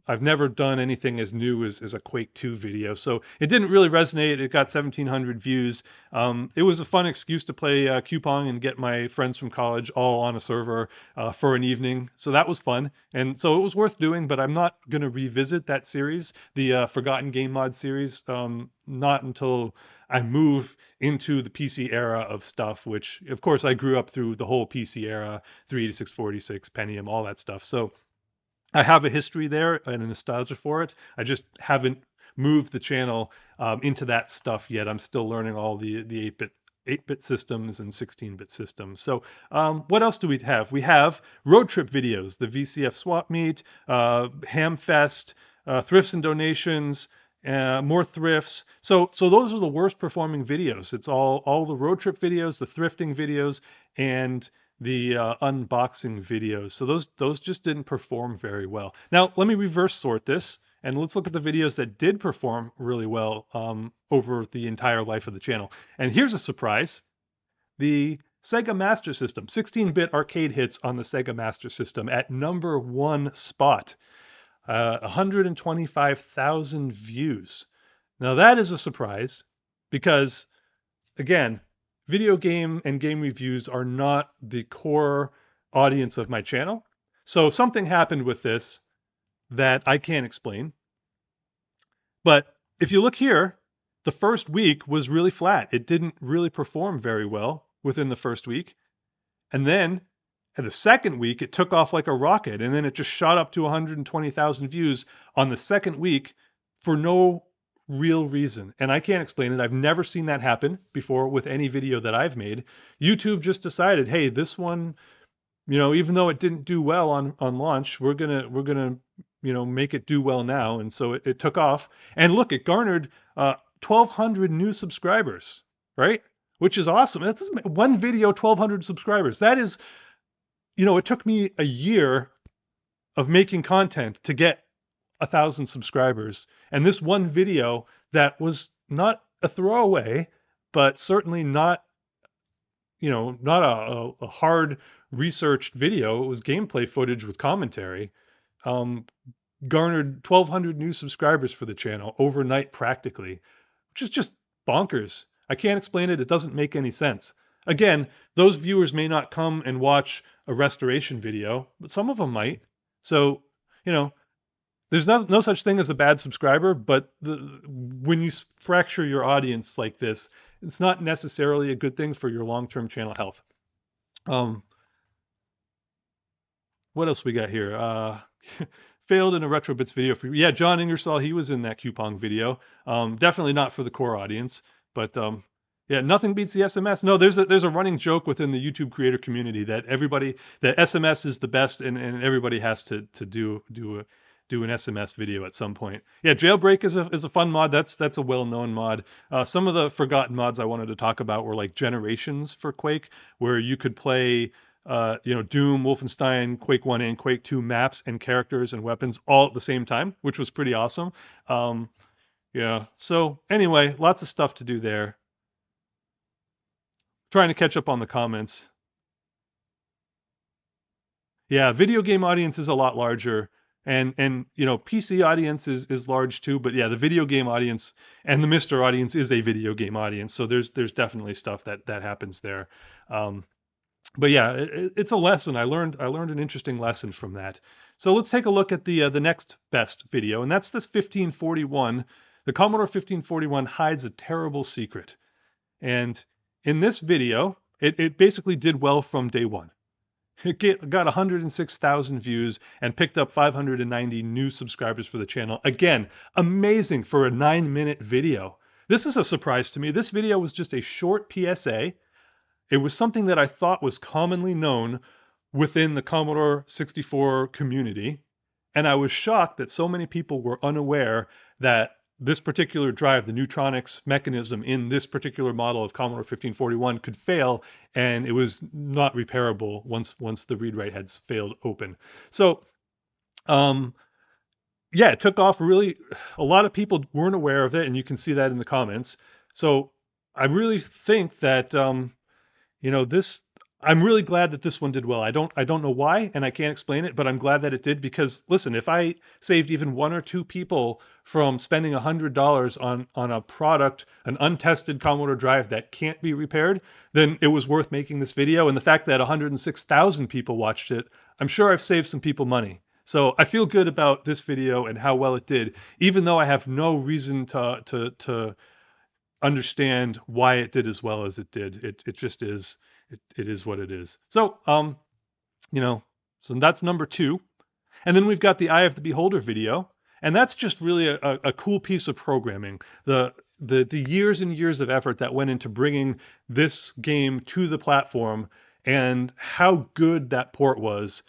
I've never done anything as new as a Quake 2 video, so it didn't really resonate. It got 1,700 views. It was a fun excuse to play Coupon and get my friends from college all on a server for an evening, so that was fun, and so it was worth doing, but I'm not going to revisit that series, the Forgotten Game Mod series, not until I move into the PC era of stuff, which, of course, I grew up through the whole PC era, 386, 486, Pentium, all that stuff, so I have a history there and a nostalgia for it. I just haven't moved the channel into that stuff yet. I'm still learning all the 8-bit systems and 16-bit systems. So what else do we have? We have road trip videos, the VCF Swap Meet, Hamfest, thrifts and donations, more thrifts. So those are the worst performing videos. It's all the road trip videos, the thrifting videos, and the unboxing videos. So those just didn't perform very well. Now let me reverse sort this, and let's look at the videos that did perform really well over the entire life of the channel. And here's a surprise: the Sega Master System, 16-bit arcade hits on the Sega Master System at #1 spot, 125,000 views. Now that is a surprise because, again, video game and game reviews are not the core audience of my channel. So something happened with this that I can't explain. But if you look here, the first week was really flat. It didn't really perform very well within the first week. And then at the second week, it took off like a rocket. And then it just shot up to 120,000 views on the second week for no real reason. And I can't explain it. I've never seen that happen before with any video that I've made. YouTube just decided, hey, this one, even though it didn't do well on launch, we're gonna make it do well now. And so it took off. And look, it garnered 1,200 new subscribers, right? Which is awesome. That's one video, 1,200 subscribers. That is, it took me a year of making content to get 1,000 subscribers, and this one video that was not a throwaway, but certainly not a hard researched video. It was gameplay footage with commentary. Garnered 1,200 new subscribers for the channel overnight practically, which is just bonkers. I can't explain it. It doesn't make any sense. Again, those viewers may not come and watch a restoration video, but some of them might. So, there's no such thing as a bad subscriber, but when you fracture your audience like this, it's not necessarily a good thing for your long-term channel health. What else we got here? Failed in a RetroBits video. Yeah, Jon Ingersoll, he was in that coupon video. Definitely not for the core audience, but yeah, nothing beats the SMS. No, there's a running joke within the YouTube creator community that SMS is the best, and everybody has to do an SMS video at some point. Yeah, Jailbreak is a fun mod. That's a well-known mod. Some of the forgotten mods I wanted to talk about were like Generations for Quake, where you could play Doom, Wolfenstein, Quake 1 and Quake 2 maps and characters and weapons all at the same time, which was pretty awesome. Yeah, so anyway, lots of stuff to do there. Trying to catch up on the comments. Yeah, video game audience is a lot larger. And PC audience is large too, but yeah, the video game audience and the Mr. audience is a video game audience. So there's definitely stuff that happens there. But yeah, it's a lesson. I learned an interesting lesson from that. So let's take a look at the next best video, and that's this 1541. The Commodore 1541 hides a terrible secret. And in this video, it basically did well from day one. It got 106,000 views and picked up 590 new subscribers for the channel. Again, amazing for a 9-minute video. This is a surprise to me. This video was just a short PSA. It was something that I thought was commonly known within the Commodore 64 community. And I was shocked that so many people were unaware that this particular drive, the neutronics mechanism in this particular model of Commodore 1541 could fail, and it was not repairable once the read-write heads failed open. So, yeah, it took off really. A lot of people weren't aware of it, and you can see that in the comments. So I really think that, I'm really glad that this one did well. I don't know why, and I can't explain it, but I'm glad that it did because listen, if I saved even one or two people from spending $100 on a product, an untested Commodore drive that can't be repaired, then it was worth making this video. And the fact that 106,000 people watched it, I'm sure I've saved some people money. So I feel good about this video and how well it did, even though I have no reason to understand why it did as well as it did. It just is. It is what it is. So, you know, so that's number 2. And then we've got the Eye of the Beholder video. And that's just really a cool piece of programming. The years and years of effort that went into bringing this game to the platform and how good that port was.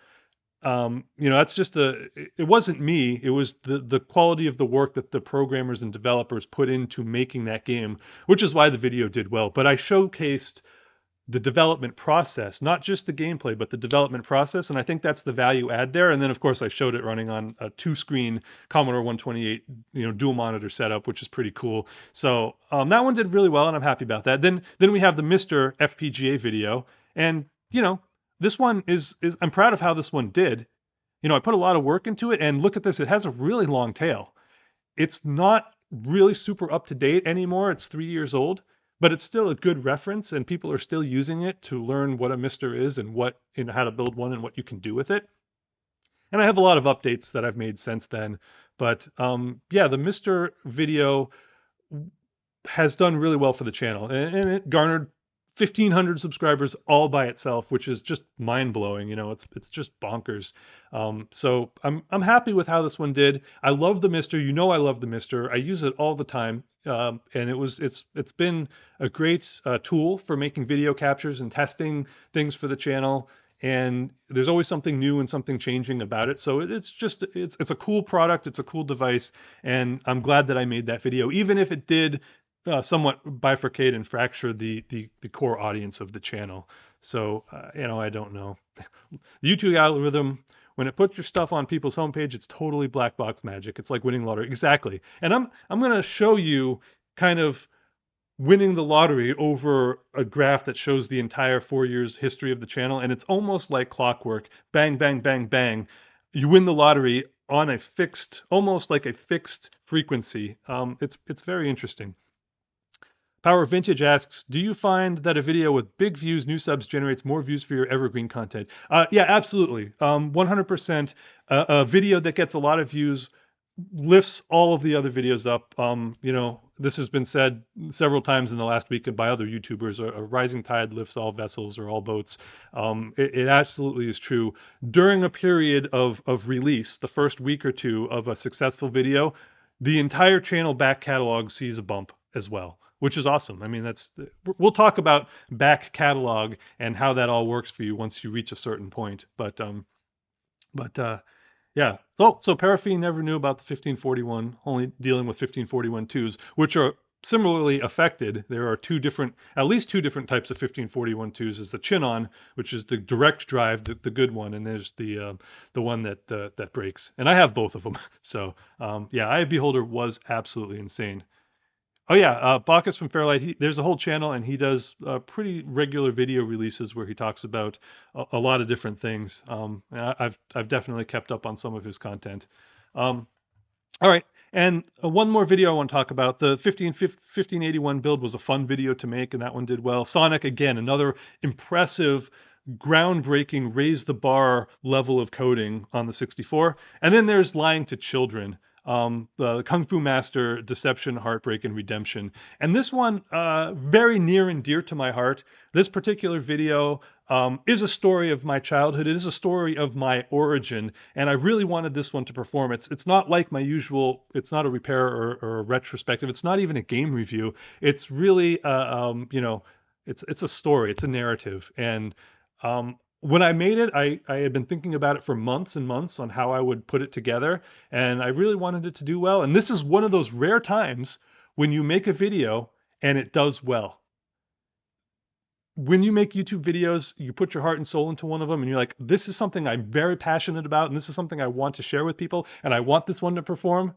That's just it wasn't me. It was the quality of the work that the programmers and developers put into making that game, which is why the video did well. But I showcased the development process, not just the gameplay, but the development process. And I think that's the value add there. And then of course I showed it running on a 2-screen Commodore 128, dual monitor setup, which is pretty cool. So that one did really well and I'm happy about that. Then we have the Mr. FPGA video. And, this one is I'm proud of how this one did. I put a lot of work into it and look at this. It has a really long tail. It's not really super up to date anymore. It's 3 years old. But it's still a good reference and people are still using it to learn what a Mister is and how to build one and what you can do with it. And I have a lot of updates that I've made since then. But the Mister video has done really well for the channel and it garnered 1,500 subscribers all by itself, which is just mind-blowing. It's just bonkers. So I'm happy with how this one did. I love the Mister. I love the Mister. I use it all the time, and it's been a great tool for making video captures and testing things for the channel. And there's always something new and something changing about it. So it's a cool product. It's a cool device, and I'm glad that I made that video, even if it did somewhat bifurcate and fracture the core audience of the channel. So, I don't know. The YouTube algorithm, when it puts your stuff on people's homepage, it's totally black box magic. It's like winning lottery. Exactly. And I'm going to show you kind of winning the lottery over a graph that shows the entire 4 years history of the channel. And it's almost like clockwork. Bang, bang, bang, bang. You win the lottery on almost like a fixed frequency. It's very interesting. Power Vintage asks, do you find that a video with big views, new subs generates more views for your evergreen content? Yeah, absolutely. 100%. A video that gets a lot of views lifts all of the other videos up. This has been said several times in the last week by other YouTubers, a rising tide lifts all vessels or all boats. It absolutely is true. During a period of release, the first week or two of a successful video, the entire channel back catalog sees a bump as well, which is awesome. I mean, we'll talk about back catalog and how that all works for you once you reach a certain point. But yeah. So Paraffine never knew about the 1541, only dealing with 1541 twos, which are similarly affected. There are at least two different types of 1541 twos. Is the Chinon, which is the direct drive, the good one, and there's the one that breaks. And I have both of them. So Eye of Beholder was absolutely insane. Oh yeah, Bacchus from Fairlight. There's a whole channel, and he does pretty regular video releases where he talks about a lot of different things. I've definitely kept up on some of his content. All right, and one more video I want to talk about. The 1581 build was a fun video to make, and that one did well. Sonic, again, another impressive, groundbreaking, raise the bar level of coding on the 64. And then there's Lying to Children. The Kung Fu Master, Deception, Heartbreak, and Redemption. And this one, very near and dear to my heart. This particular video is a story of my childhood. It is a story of my origin, and I really wanted this one to perform. It's not like my usual, it's not a repair or a retrospective. It's not even a game review. It's really, it's a story. It's a narrative. And when I made it, I had been thinking about it for months and months on how I would put it together, and I really wanted it to do well. And this is one of those rare times when you make a video and it does well. When you make YouTube videos, you put your heart and soul into one of them, and you're like, this is something I'm very passionate about, and this is something I want to share with people, and I want this one to perform.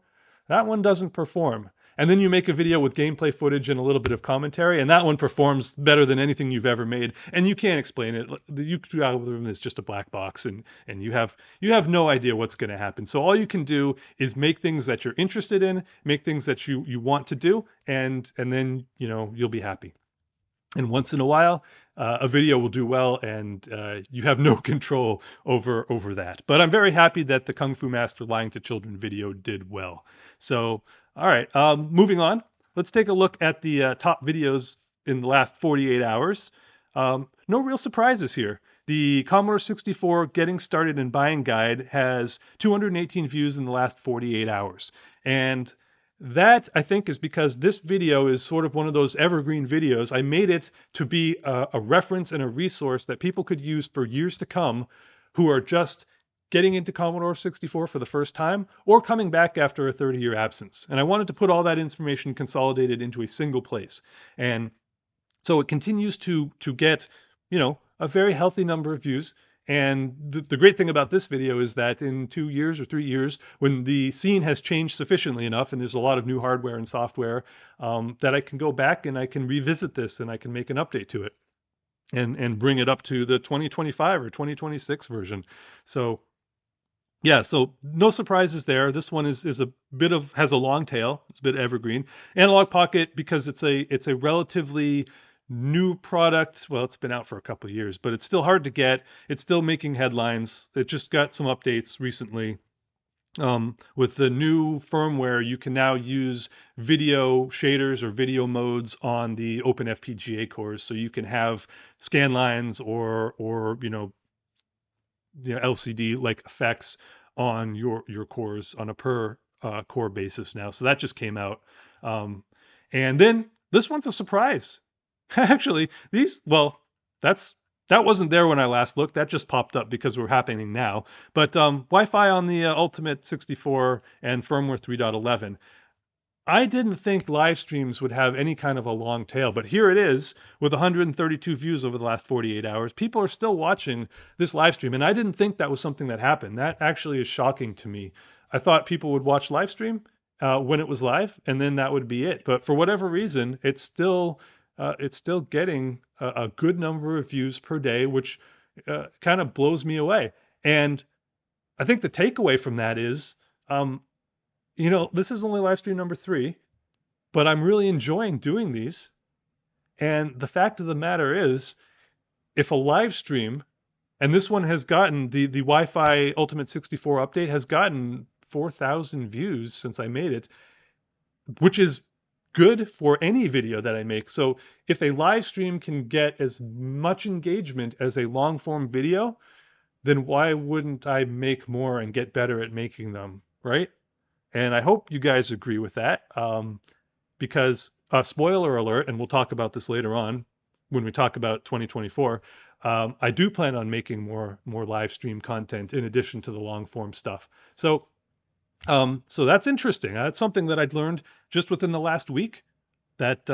That one doesn't perform. and then you make a video with gameplay footage and a little bit of commentary, and that one performs better than anything you've ever made. And you can't explain it. The YouTube algorithm is just a black box, and you have no idea what's going to happen. So all you can do is make things that you're interested in, make things that you want to do, and then you'll be happy. And once in a while, a video will do well, and you have no control over that. But I'm very happy that the Kung Fu Master Lying to Children video did well. So, all right, moving on. Let's take a look at the top videos in the last 48 hours. No real surprises here. The Commodore 64 Getting Started and Buying Guide has 218 views in the last 48 hours. And that, I think, is because this video is sort of one of those evergreen videos. I made it to be a reference and a resource that people could use for years to come who are just getting into Commodore 64 for the first time or coming back after a 30-year absence. And I wanted to put all that information consolidated into a single place. And so it continues to get, a very healthy number of views. And the great thing about this video is that in 2 years or 3 years, when the scene has changed sufficiently enough and there's a lot of new hardware and software, that I can go back and I can revisit this and I can make an update to it and bring it up to the 2025 or 2026 version. So yeah, so no surprises there. This one is a bit of, has a long tail. It's a bit evergreen. Analog Pocket, because it's a relatively new product. Well, it's been out for a couple of years, but it's still hard to get. It's still making headlines. It just got some updates recently. With the new firmware, you can now use video shaders or video modes on the open FPGA cores. So you can have scan lines or LCD like effects on your cores on a per core basis now. So that just came out. And then this one's a surprise. Actually, that wasn't there when I last looked. That just popped up because we're happening now. But Wi-Fi on the Ultimate 64 and firmware 3.11. I didn't think live streams would have any kind of a long tail, but here it is with 132 views over the last 48 hours. People are still watching this live stream, and I didn't think that was something that happened. That actually is shocking to me. I thought people would watch live stream when it was live, and then that would be it. But for whatever reason, it's still getting a good number of views per day, which kind of blows me away. And I think the takeaway from that is, this is only live stream number 3, but I'm really enjoying doing these. And the fact of the matter is, if a live stream, and this one has gotten, the Wi-Fi Ultimate 64 update has gotten 4,000 views since I made it, which is good for any video that I make. So if a live stream can get as much engagement as a long form video, then why wouldn't I make more and get better at making them, right? And I hope you guys agree with that, because spoiler alert, and we'll talk about this later on when we talk about 2024, I do plan on making more live stream content in addition to the long form stuff. So that's interesting. That's something that I'd learned just within the last week that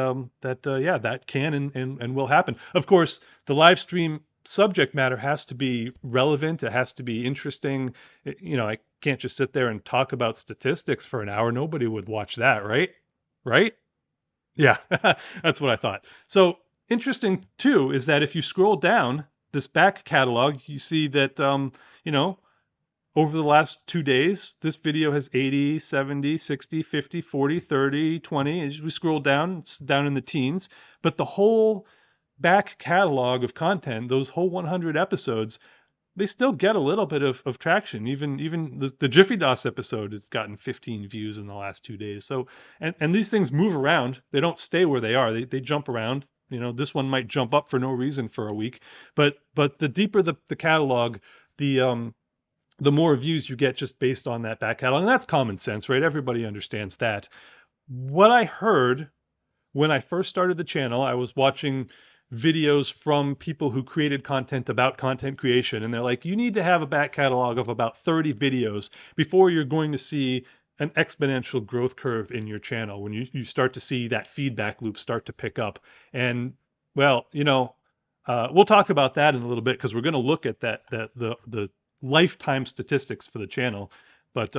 can and will happen. Of course, the live stream subject matter has to be relevant. It has to be interesting. I can't just sit there and talk about statistics for an hour. Nobody would watch that, right? Right? Yeah, that's what I thought. So interesting too is that if you scroll down this back catalog, you see that over the last 2 days, this video has 80, 70, 60, 50, 40, 30, 20. As we scroll down, it's down in the teens. But the whole back catalog of content, those whole 100 episodes, they still get a little bit of traction. Even the Jiffy DOS episode has gotten 15 views in the last 2 days. So, and these things move around. They don't stay where they are. They jump around. This one might jump up for no reason for a week. But the deeper the catalog, the more views you get just based on that back catalog. And that's common sense, right? Everybody understands that. What I heard when I first started the channel, I was watching videos from people who created content about content creation. And they're like, you need to have a back catalog of about 30 videos before you're going to see an exponential growth curve in your channel, when you start to see that feedback loop start to pick up. And well, we'll talk about that in a little bit, because we're going to look at the lifetime statistics for the channel. But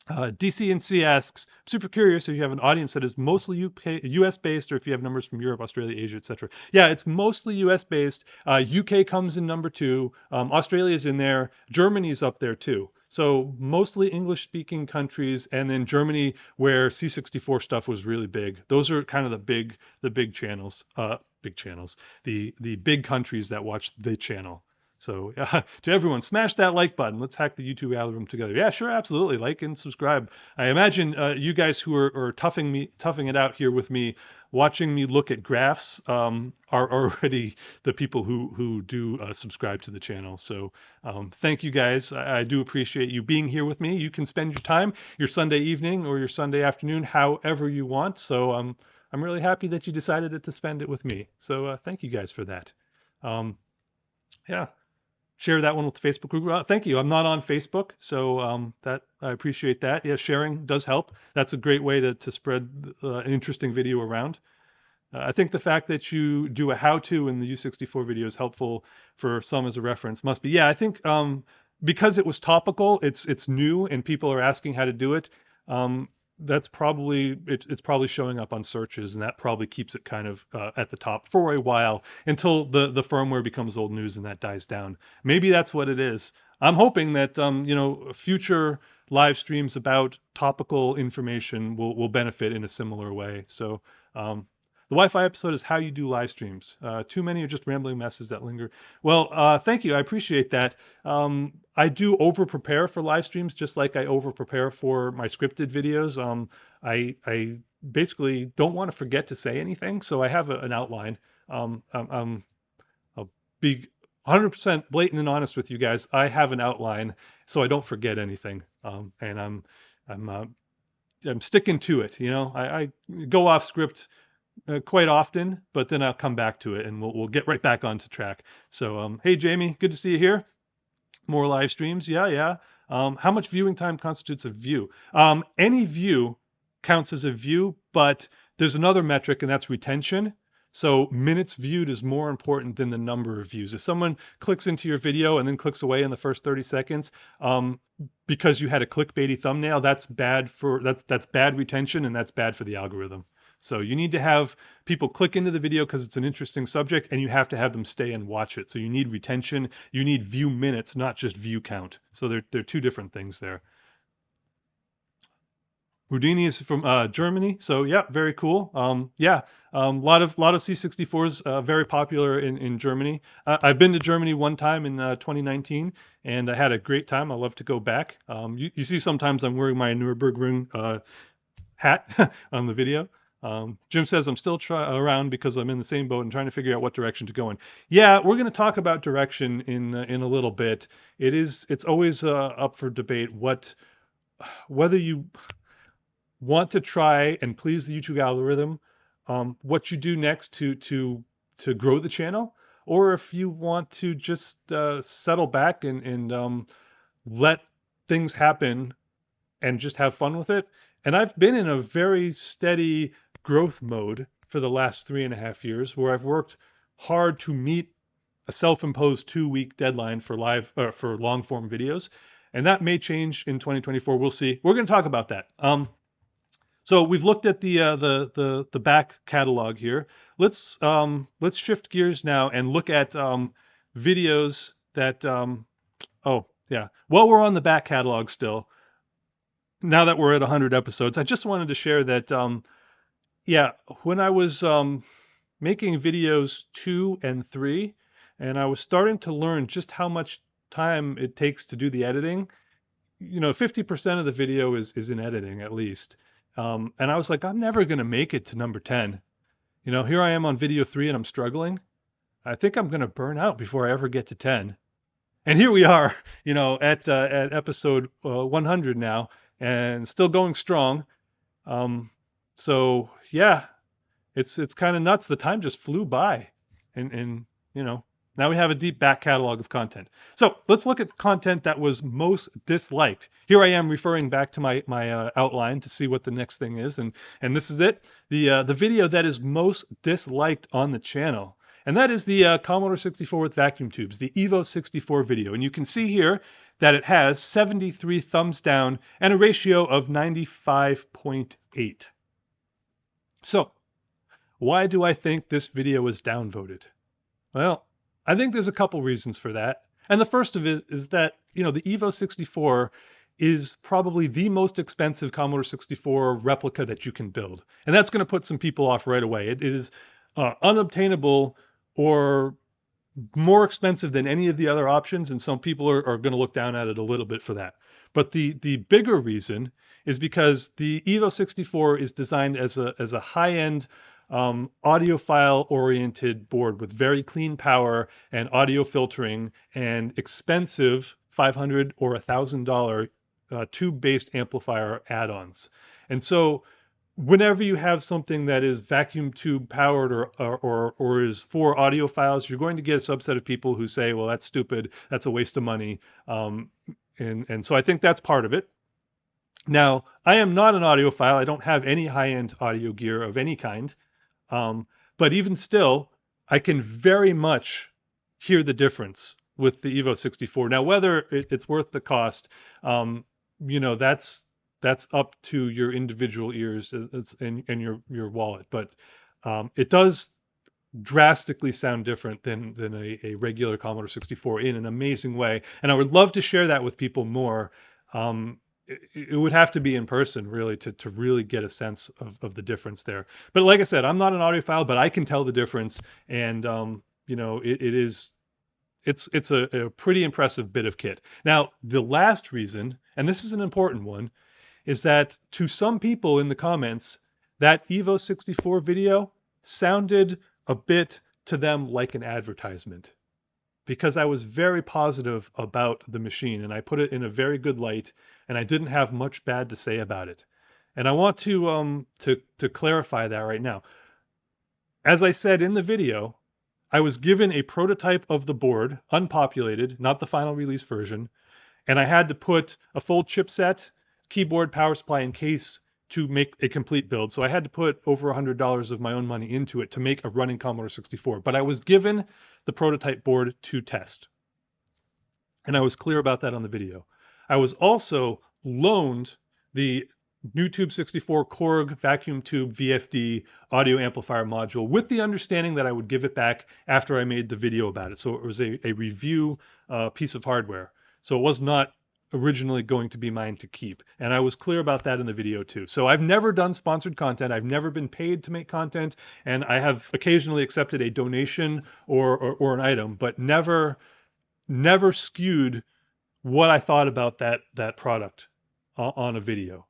DCNC asks, I'm super curious if you have an audience that is mostly US based, or if you have numbers from Europe, Australia, Asia, etc. Yeah, it's mostly US based. UK comes in number 2. Australia's in there. Germany's up there too. So mostly English speaking countries, and then Germany, where C64 stuff was really big. Those are kind of the big channels, the big countries that watch the channel. So to everyone, smash that like button. Let's hack the YouTube algorithm together. Yeah, sure, absolutely. Like and subscribe. I imagine you guys who are toughing it out here with me, watching me look at graphs, are already the people who do subscribe to the channel. So thank you guys. I do appreciate you being here with me. You can spend your time, your Sunday evening or your Sunday afternoon, however you want. So I'm really happy that you decided to spend it with me. So thank you guys for that. Yeah. Share that one with the Facebook group. Thank you. I'm not on Facebook, so that I appreciate that. Yeah, sharing does help. That's a great way to spread an interesting video around. I think the fact that you do a how-to in the U64 video is helpful for some as a reference. Must be. Yeah, I think because it was topical, it's new, and people are asking how to do it. That's probably it's probably showing up on searches, and that probably keeps it kind of at the top for a while until the firmware becomes old news and that dies down. Maybe that's what it is. I'm hoping that future live streams about topical information will benefit in a similar way. So the Wi-Fi episode is how you do live streams. Too many are just rambling messes that linger. Well, thank you. I appreciate that. I do over-prepare for live streams, just like I over-prepare for my scripted videos. I basically don't want to forget to say anything, so I have an outline. I'll be 100% blatant and honest with you guys. I have an outline, so I don't forget anything, and I'm sticking to it. I go off script quite often, but then I'll come back to it, and we'll get right back onto track. So, hey Jamie, good to see you here. More live streams, yeah. How much viewing time constitutes a view? Any view counts as a view, but there's another metric, and that's retention. So minutes viewed is more important than the number of views. If someone clicks into your video and then clicks away in the first 30 seconds because you had a clickbaity thumbnail, that's bad retention, and that's bad for the algorithm. So you need to have people click into the video because it's an interesting subject, and you have to have them stay and watch it. So you need retention, you need view minutes, not just view count. So they're two different things there. Houdini is from Germany, so yeah, very cool. A lot of C64s very popular in Germany. I've been to Germany one time in 2019, and I had a great time. I love to go back. You see sometimes I'm wearing my Nürburgring hat on the video. Jim says I'm still around because I'm in the same boat and trying to figure out what direction to go in. Yeah, we're going to talk about direction in a little bit. It's always up for debate whether you want to try and please the YouTube algorithm, what you do next to grow the channel, or if you want to just settle back and let things happen and just have fun with it. And I've been in a very steady growth mode for the last 3.5 years, where I've worked hard to meet a self-imposed 2-week deadline for long form videos, and that may change in 2024. We'll see. We're going to talk about that. So we've looked at the back catalog here. Let's shift gears now and look at videos that while we're on the back catalog still. Now that we're at 100 episodes, I just wanted to share that, when I was making videos 2 and 3, and I was starting to learn just how much time it takes to do the editing, 50% of the video is in editing at least. And I was like, I'm never going to make it to number 10. Here I am on video 3 and I'm struggling. I think I'm going to burn out before I ever get to 10. And here we are, at episode 100 now, and still going strong. So yeah, it's kind of nuts. The time just flew by, and now we have a deep back catalog of content. So let's look at the content that was most disliked. Here I am referring back to my outline to see what the next thing is, and this is it. The video that is most disliked on the channel. and that is the Commodore 64 with vacuum tubes, the Evo 64 video. And you can see here that it has 73 thumbs down and a ratio of 95.8. So, why do I think this video was downvoted? Well, I think there's a couple reasons for that. And the first of it is that, the Evo 64 is probably the most expensive Commodore 64 replica that you can build. And that's going to put some people off right away. It is unobtainable or more expensive than any of the other options, and some people are going to look down at it a little bit for that. But the bigger reason is because the Evo 64 is designed as a high-end audiophile-oriented board with very clean power and audio filtering and expensive $500 or $1,000 tube-based amplifier add-ons. And so whenever you have something that is vacuum tube powered or is for audiophiles, you're going to get a subset of people who say, well, that's stupid, that's a waste of money. And so I think that's part of it. Now, I am not an audiophile. I don't have any high-end audio gear of any kind. But even still, I can very much hear the difference with the Evo 64. Now, whether it's worth the cost, that's up to your individual ears and your wallet. But it does drastically sound different than a regular Commodore 64 in an amazing way. And I would love to share that with people more. It would have to be in person, really, to really get a sense of the difference there. But like I said, I'm not an audiophile, but I can tell the difference. And, it's a pretty impressive bit of kit. Now, the last reason, and this is an important one, is that to some people in the comments, that Evo 64 video sounded a bit to them like an advertisement, because I was very positive about the machine and I put it in a very good light and I didn't have much bad to say about it. And I want to clarify that right now. As I said in the video, I was given a prototype of the board, unpopulated, not the final release version, and I had to put a full chipset, keyboard, power supply, and case to make a complete build. So I had to put over $100 of my own money into it to make a running Commodore 64. But I was given the prototype board to test. And I was clear about that on the video. I was also loaned the NewTube 64 Korg vacuum tube VFD audio amplifier module with the understanding that I would give it back after I made the video about it. So it was a review piece of hardware. So it was not originally going to be mine to keep. And I was clear about that in the video too. So I've never done sponsored content. I've never been paid to make content. And I have occasionally accepted a donation or an item, but never skewed what I thought about that product on a video.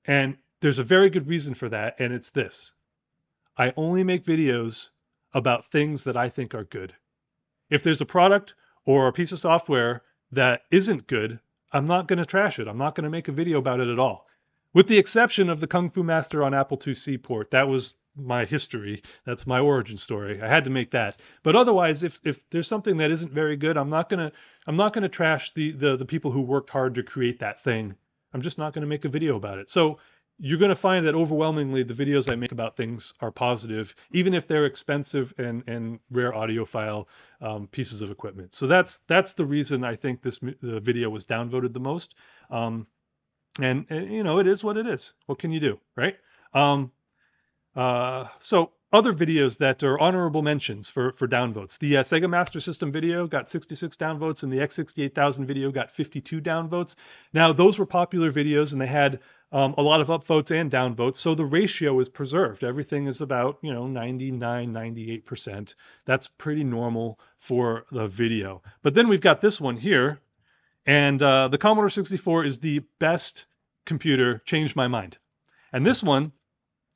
And there's a very good reason for that. And it's this: I only make videos about things that I think are good. If there's a product or a piece of software that isn't good, I'm not going to trash it. I'm not going to make a video about it at all. With the exception of the Kung Fu Master on Apple IIc port. That was my history. That's my origin story. I had to make that. But otherwise, if there's something that isn't very good, I'm not going to trash the people who worked hard to create that thing. I'm just not going to make a video about it. So you're going to find that overwhelmingly the videos I make about things are positive, even if they're expensive and rare audiophile pieces of equipment. So that's the reason I think the video was downvoted the most. And it is what it is. What can you do, right? So other videos that are honorable mentions for downvotes. The Sega Master System video got 66 downvotes, and the X68000 video got 52 downvotes. Now, those were popular videos, and they had a lot of upvotes and downvotes, so the ratio is preserved. Everything is about 99, 98%. That's pretty normal for the video. But then we've got this one here, and the Commodore 64 is the best computer, changed my mind. And this one,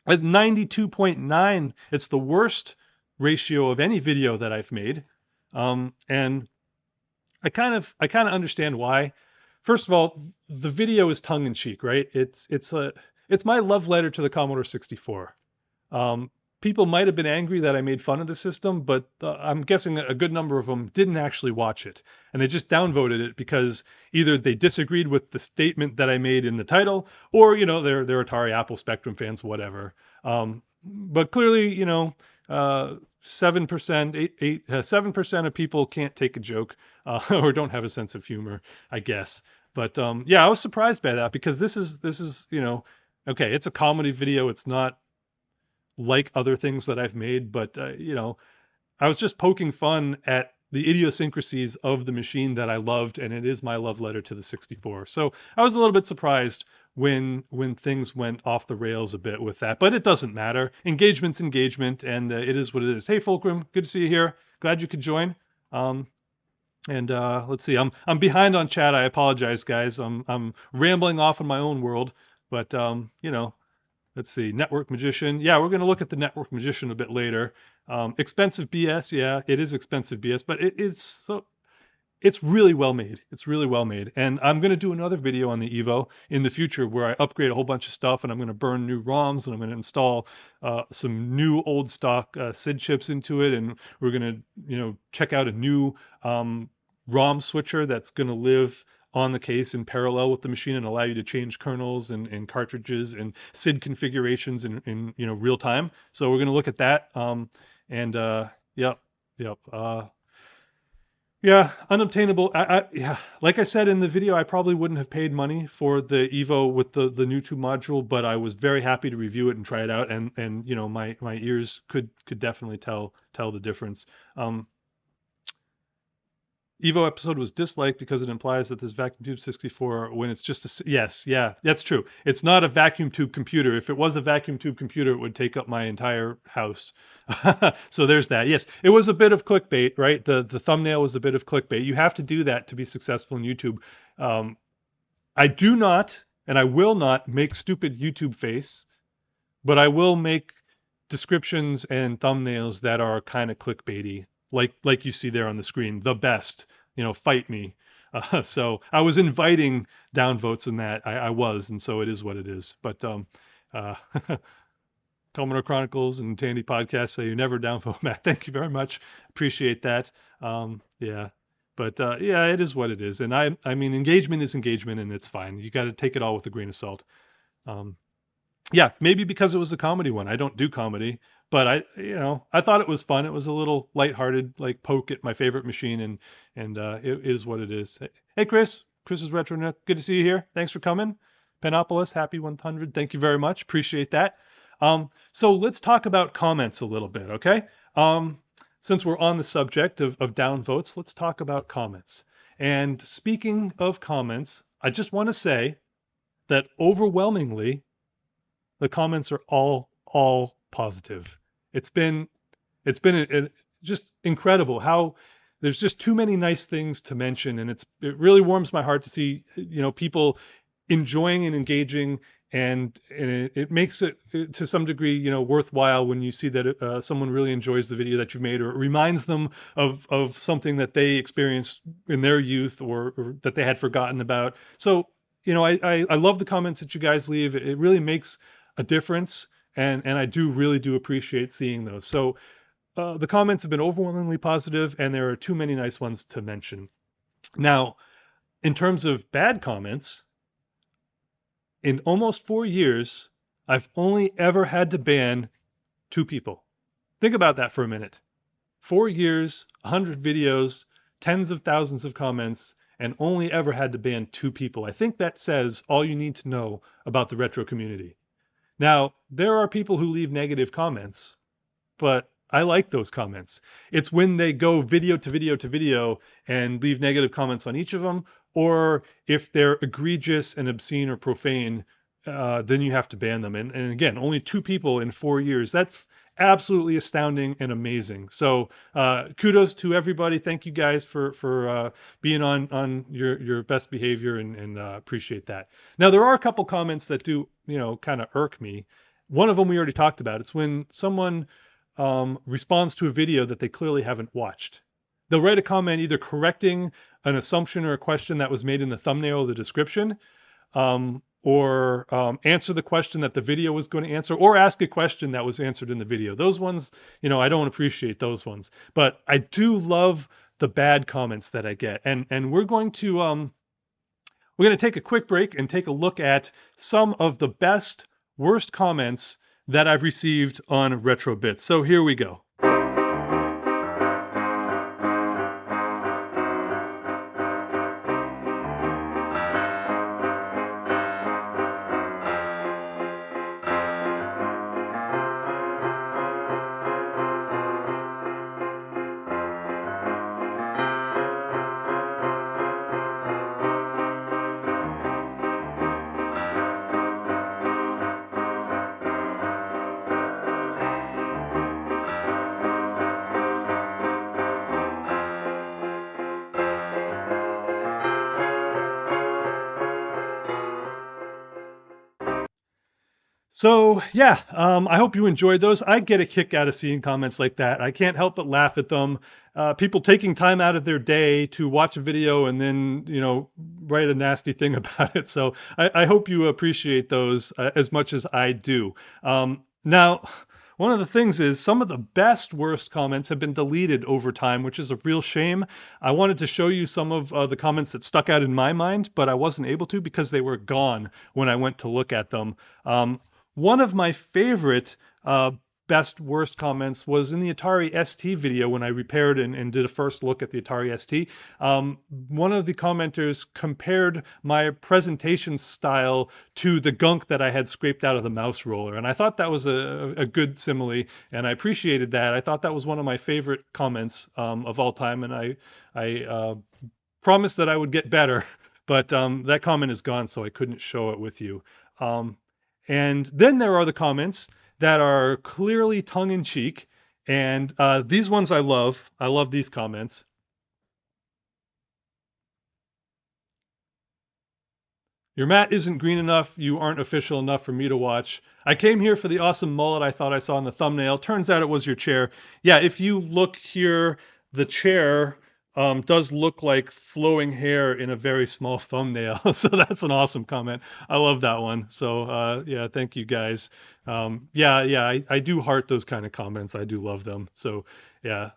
at 92.9, it's the worst ratio of any video that I've made, and I kind of understand why. First of all, the video is tongue-in-cheek, right? It's my love letter to the Commodore 64. People might have been angry that I made fun of the system, but I'm guessing a good number of them didn't actually watch it, and they just downvoted it because either they disagreed with the statement that I made in the title, or they're Atari Apple Spectrum fans, whatever. But clearly, 7%, 7% of people can't take a joke or don't have a sense of humor, I guess. But yeah, I was surprised by that because this is okay, it's a comedy video. It's not like other things that I've made, but I was just poking fun at the idiosyncrasies of the machine that I loved, and it is my love letter to the 64. So I was a little bit surprised when things went off the rails a bit with that, but it doesn't matter. Engagement's engagement, and it is what it is. Hey, Fulcrum, good to see you here. Glad you could join. And let's see, I'm behind on chat. I apologize, guys. I'm rambling off in my own world, but let's see, Network Magician. Yeah, we're going to look at the Network Magician a bit later. Expensive BS. Yeah, it is expensive BS, but it's really well made. It's really well made. And I'm going to do another video on the Evo in the future where I upgrade a whole bunch of stuff, and I'm going to burn new ROMs, and I'm going to install some new old stock SID chips into it, and we're going to check out a new ROM switcher that's going to live on the case in parallel with the machine and allow you to change kernels and cartridges and SID configurations in real time. So we're going to look at that. Yeah, unobtainable. Yeah, like I said in the video, I probably wouldn't have paid money for the Evo with the new tube module, but I was very happy to review it and try it out, and my ears could definitely tell the difference. Evo episode was disliked because it implies that this vacuum tube 64, when it's just yes, yeah, that's true. It's not a vacuum tube computer. If it was a vacuum tube computer, it would take up my entire house. So there's that. Yes, it was a bit of clickbait, right? The thumbnail was a bit of clickbait. You have to do that to be successful in YouTube. I do not, and I will not make stupid YouTube face, but I will make descriptions and thumbnails that are kind of clickbaity. Like you see there on the screen, the best, fight me. So I was inviting downvotes in that. I was, and so it is what it is. But Commodore Chronicles and Tandy Podcast say you never downvote, Matt. Thank you very much. Appreciate that. Yeah. But yeah, it is what it is. And I mean, engagement is engagement, and it's fine. You got to take it all with a grain of salt. Yeah, maybe because it was a comedy one. I don't do comedy, but I thought it was fun. It was a little lighthearted, like poke at my favorite machine, and it is what it is. Hey, Chris is RetroNet. Good to see you here. Thanks for coming. Panopolis, happy 100. Thank you very much. Appreciate that. So let's talk about comments a little bit, okay? Since we're on the subject of downvotes, let's talk about comments. And speaking of comments, I just want to say that overwhelmingly, the comments are all positive. It's been just incredible how there's just too many nice things to mention, and it really warms my heart to see people enjoying and engaging, and it makes it to some degree worthwhile when you see that someone really enjoys the video that you made, or it reminds them of something that they experienced in their youth or that they had forgotten about. So I love the comments that you guys leave. It really makes a difference, and I really do appreciate seeing those. So the comments have been overwhelmingly positive, and there are too many nice ones to mention. Now, in terms of bad comments, in almost 4 years, I've only ever had to ban 2 people. Think about that for a minute. 4 years, 100 videos, tens of thousands of comments, and only ever had to ban 2 people. I think that says all you need to know about the retro community. Now, there are people who leave negative comments, but I like those comments. It's when they go video to video to video and leave negative comments on each of them, or if they're egregious and obscene or profane, then you have to ban them. And again, only 2 people in 4 years. That's absolutely astounding and amazing. So kudos to everybody. Thank you guys for being on your best behavior, and appreciate that. Now, there are a couple comments that do kind of irk me. One of them we already talked about. It's when someone responds to a video that they clearly haven't watched. They'll write a comment either correcting an assumption or a question that was made in the thumbnail or the description, or answer the question that the video was going to answer, or ask a question that was answered in the video. Those ones, I don't appreciate those ones. But I do love the bad comments that I get. And we're going to take a quick break and take a look at some of the worst comments that I've received on RetroBits. So here we go. So yeah, I hope you enjoyed those. I get a kick out of seeing comments like that. I can't help but laugh at them. People taking time out of their day to watch a video and then, write a nasty thing about it. So I hope you appreciate those as much as I do. Now, one of the things is some of the best worst comments have been deleted over time, which is a real shame. I wanted to show you some of the comments that stuck out in my mind, but I wasn't able to because they were gone when I went to look at them. One of my favorite best worst comments was in the Atari ST video when I repaired and did a first look at the Atari ST. One of the commenters compared my presentation style to the gunk that I had scraped out of the mouse roller. And I thought that was a good simile, and I appreciated that. I thought that was one of my favorite comments of all time, and I promised that I would get better, but that comment is gone, so I couldn't show it with you. And then there are the comments that are clearly tongue-in-cheek, and these ones I love. I love these comments. Your mat isn't green enough. You aren't official enough for me to watch. I came here for the awesome mullet I thought I saw in the thumbnail. Turns out it was your chair. Yeah, if you look here, the chair does look like flowing hair in a very small thumbnail. So that's an awesome comment. I love that one. So yeah, thank you guys. Yeah, I do heart those kind of comments. I do love them. So yeah,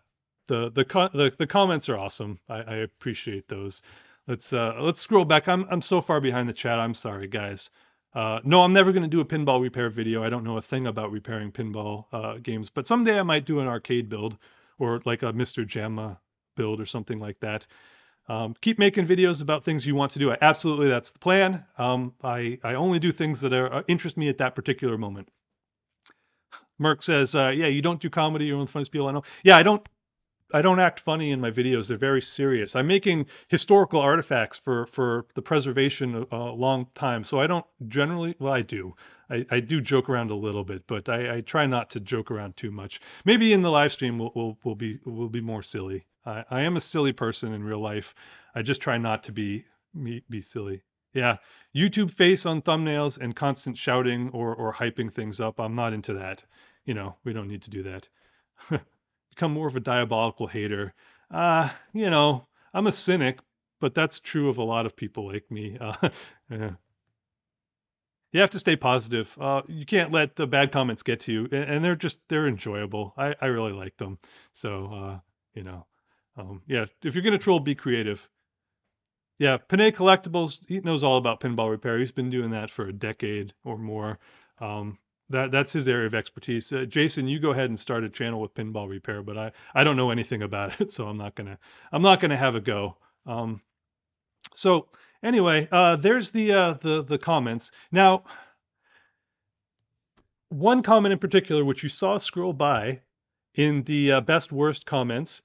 the comments are awesome. I appreciate those. Let's scroll back. I'm so far behind the chat. I'm sorry, guys. No, I'm never going to do a pinball repair video. I don't know a thing about repairing pinball games, but someday I might do an arcade build or like a Mr. Jamma build or something like that. Keep making videos about things you want to do. Absolutely, that's the plan. I only do things that interest me at that particular moment. Merck says, yeah, you don't do comedy. You're one of the funniest people I know. Yeah, I don't act funny in my videos. They're very serious. I'm making historical artifacts for the preservation a long time. So I don't generally, well, I do. I do joke around a little bit, but I try not to joke around too much. Maybe in the live stream we'll be more silly. I am a silly person in real life. I just try not to be silly. Yeah, YouTube face on thumbnails and constant shouting or hyping things up. I'm not into that. We don't need to do that. Become more of a diabolical hater. I'm a cynic, but that's true of a lot of people like me. Yeah. You have to stay positive. You can't let the bad comments get to you, and they're enjoyable. I really like them. So, yeah, if you're going to troll, be creative. Yeah, Panay Collectibles, he knows all about pinball repair. He's been doing that for a decade or more. That's his area of expertise. Jason, you go ahead and start a channel with pinball repair, but I don't know anything about it, so I'm not gonna have a go. So anyway, there's the comments. Now, one comment in particular, which you saw scroll by in the best worst comments,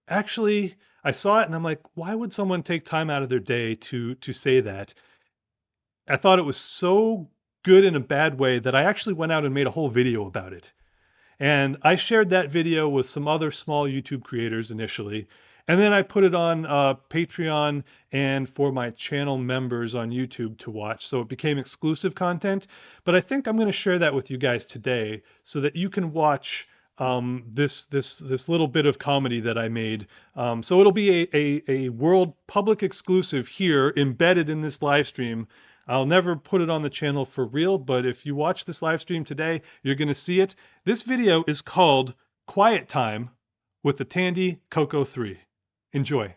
actually I saw it and I'm like, why would someone take time out of their day to say that? I thought it was so good in a bad way that I actually went out and made a whole video about it. And I shared that video with some other small YouTube creators initially. And then I put it on Patreon and for my channel members on YouTube to watch. So it became exclusive content. But I think I'm going to share that with you guys today so that you can watch this little bit of comedy that I made. So it'll be a world public exclusive here embedded in this live stream. I'll never put it on the channel for real, but if you watch this live stream today, you're going to see it. This video is called Quiet Time with the Tandy Coco 3. Enjoy.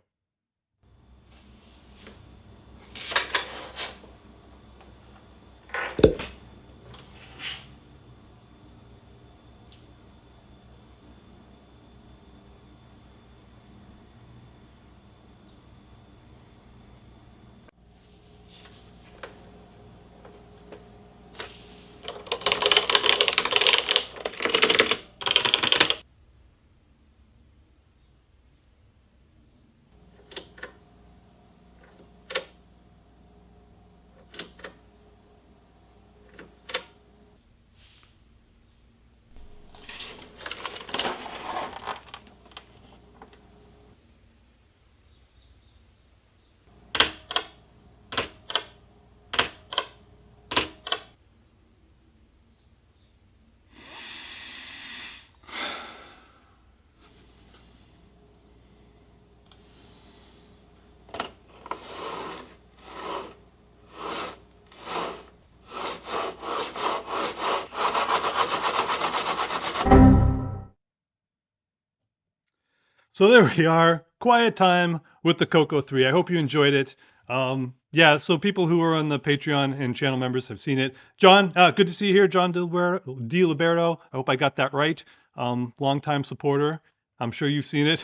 So there we are. Quiet time with the Coco 3. I hope you enjoyed it. Yeah, so people who are on the Patreon and channel members have seen it. John, good to see you here. Jon DiLiberto. I hope I got that right. Longtime supporter. I'm sure you've seen it.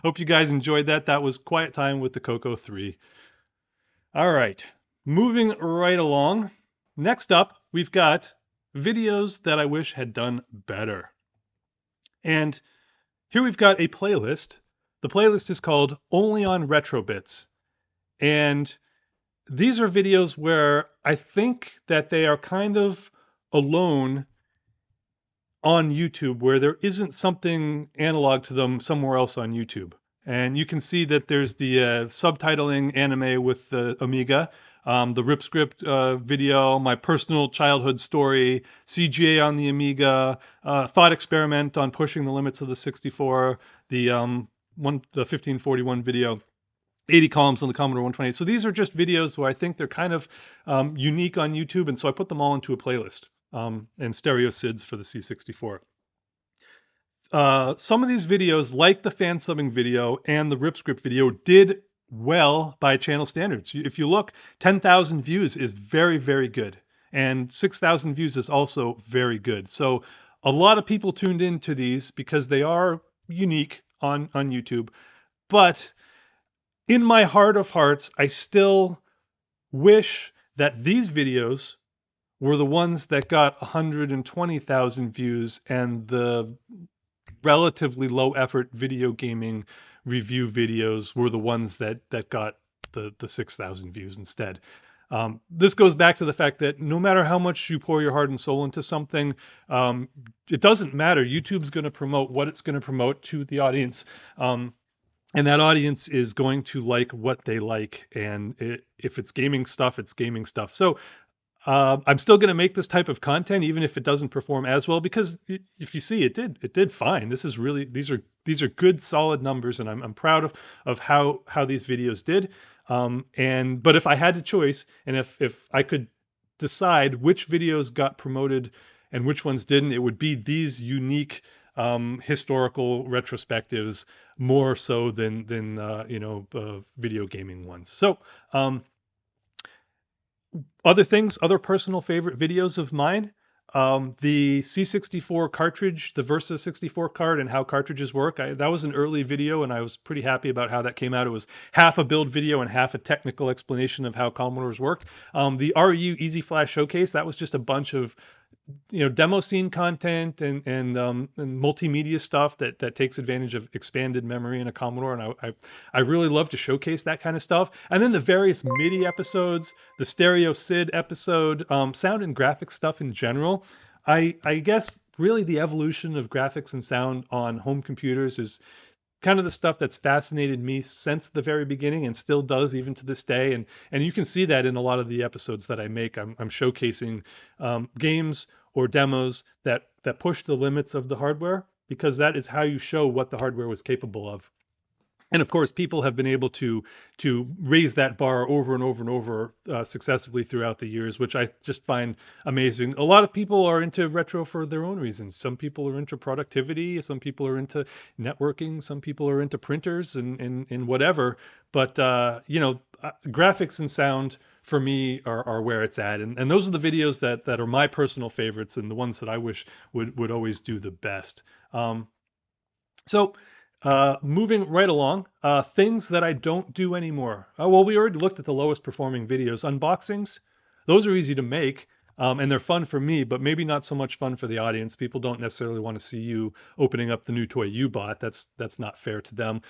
Hope you guys enjoyed that. That was Quiet Time with the Coco 3. All right, moving right along. Next up, we've got videos that I wish had done better. And here we've got a playlist. The playlist is called Only on Retro Bits. And these are videos where I think that they are kind of alone on YouTube, where there isn't something analog to them somewhere else on YouTube. And you can see that there's the subtitling anime with the Amiga, the rip script video, my personal childhood story, CGA on the Amiga, thought experiment on pushing the limits of the 64, the 1541 video, 80 columns on the Commodore 128. So these are just videos where I think they're kind of unique on YouTube, and so I put them all into a playlist, and stereo SIDs for the C64. Some of these videos, like the fan subbing video and the rip script video, did well by channel standards. If you look, 10,000 views is very, very good. And 6,000 views is also very good. So a lot of people tuned into these because they are unique on YouTube. But in my heart of hearts, I still wish that these videos were the ones that got 120,000 views and the relatively low effort video gaming review videos were the ones that got the 6,000 views instead. This goes back to the fact that no matter how much you pour your heart and soul into something, it doesn't matter. YouTube's going to promote what it's going to promote to the audience. And that audience is going to like what they like. And if it's gaming stuff, it's gaming stuff. So I'm still going to make this type of content, even if it doesn't perform as well, because if you see, it did fine. This is really, these are good, solid numbers, and I'm proud of how these videos did. But if I had to choice, and if I could decide which videos got promoted and which ones didn't, it would be these unique historical retrospectives more so than video gaming ones. So. Other personal favorite videos of mine, the C64 cartridge, the Versa 64 card, and how cartridges work. That was an early video, and I was pretty happy about how that came out. It was half a build video and half a technical explanation of how Commodores worked. The RU Easy Flash Showcase, that was just a bunch of demo scene content and multimedia stuff that takes advantage of expanded memory in a Commodore, and I really love to showcase that kind of stuff. And then the various MIDI episodes, the stereo SID episode, sound and graphics stuff in general. I guess really the evolution of graphics and sound on home computers is kind of the stuff that's fascinated me since the very beginning and still does even to this day. And you can see that in a lot of the episodes that I make. I'm showcasing games or demos that push the limits of the hardware, because that is how you show what the hardware was capable of. And of course, people have been able to raise that bar over and over and over successively throughout the years, which I just find amazing. A lot of people are into retro for their own reasons. Some people are into productivity. Some people are into networking. Some people are into printers and whatever. But graphics and sound for me are where it's at. And those are the videos that are my personal favorites and the ones that I wish would always do the best. Moving right along, things that I don't do anymore. Well, we already looked at the lowest performing videos. Unboxings, those are easy to make, and they're fun for me, but maybe not so much fun for the audience. People don't necessarily want to see you opening up the new toy you bought. That's not fair to them.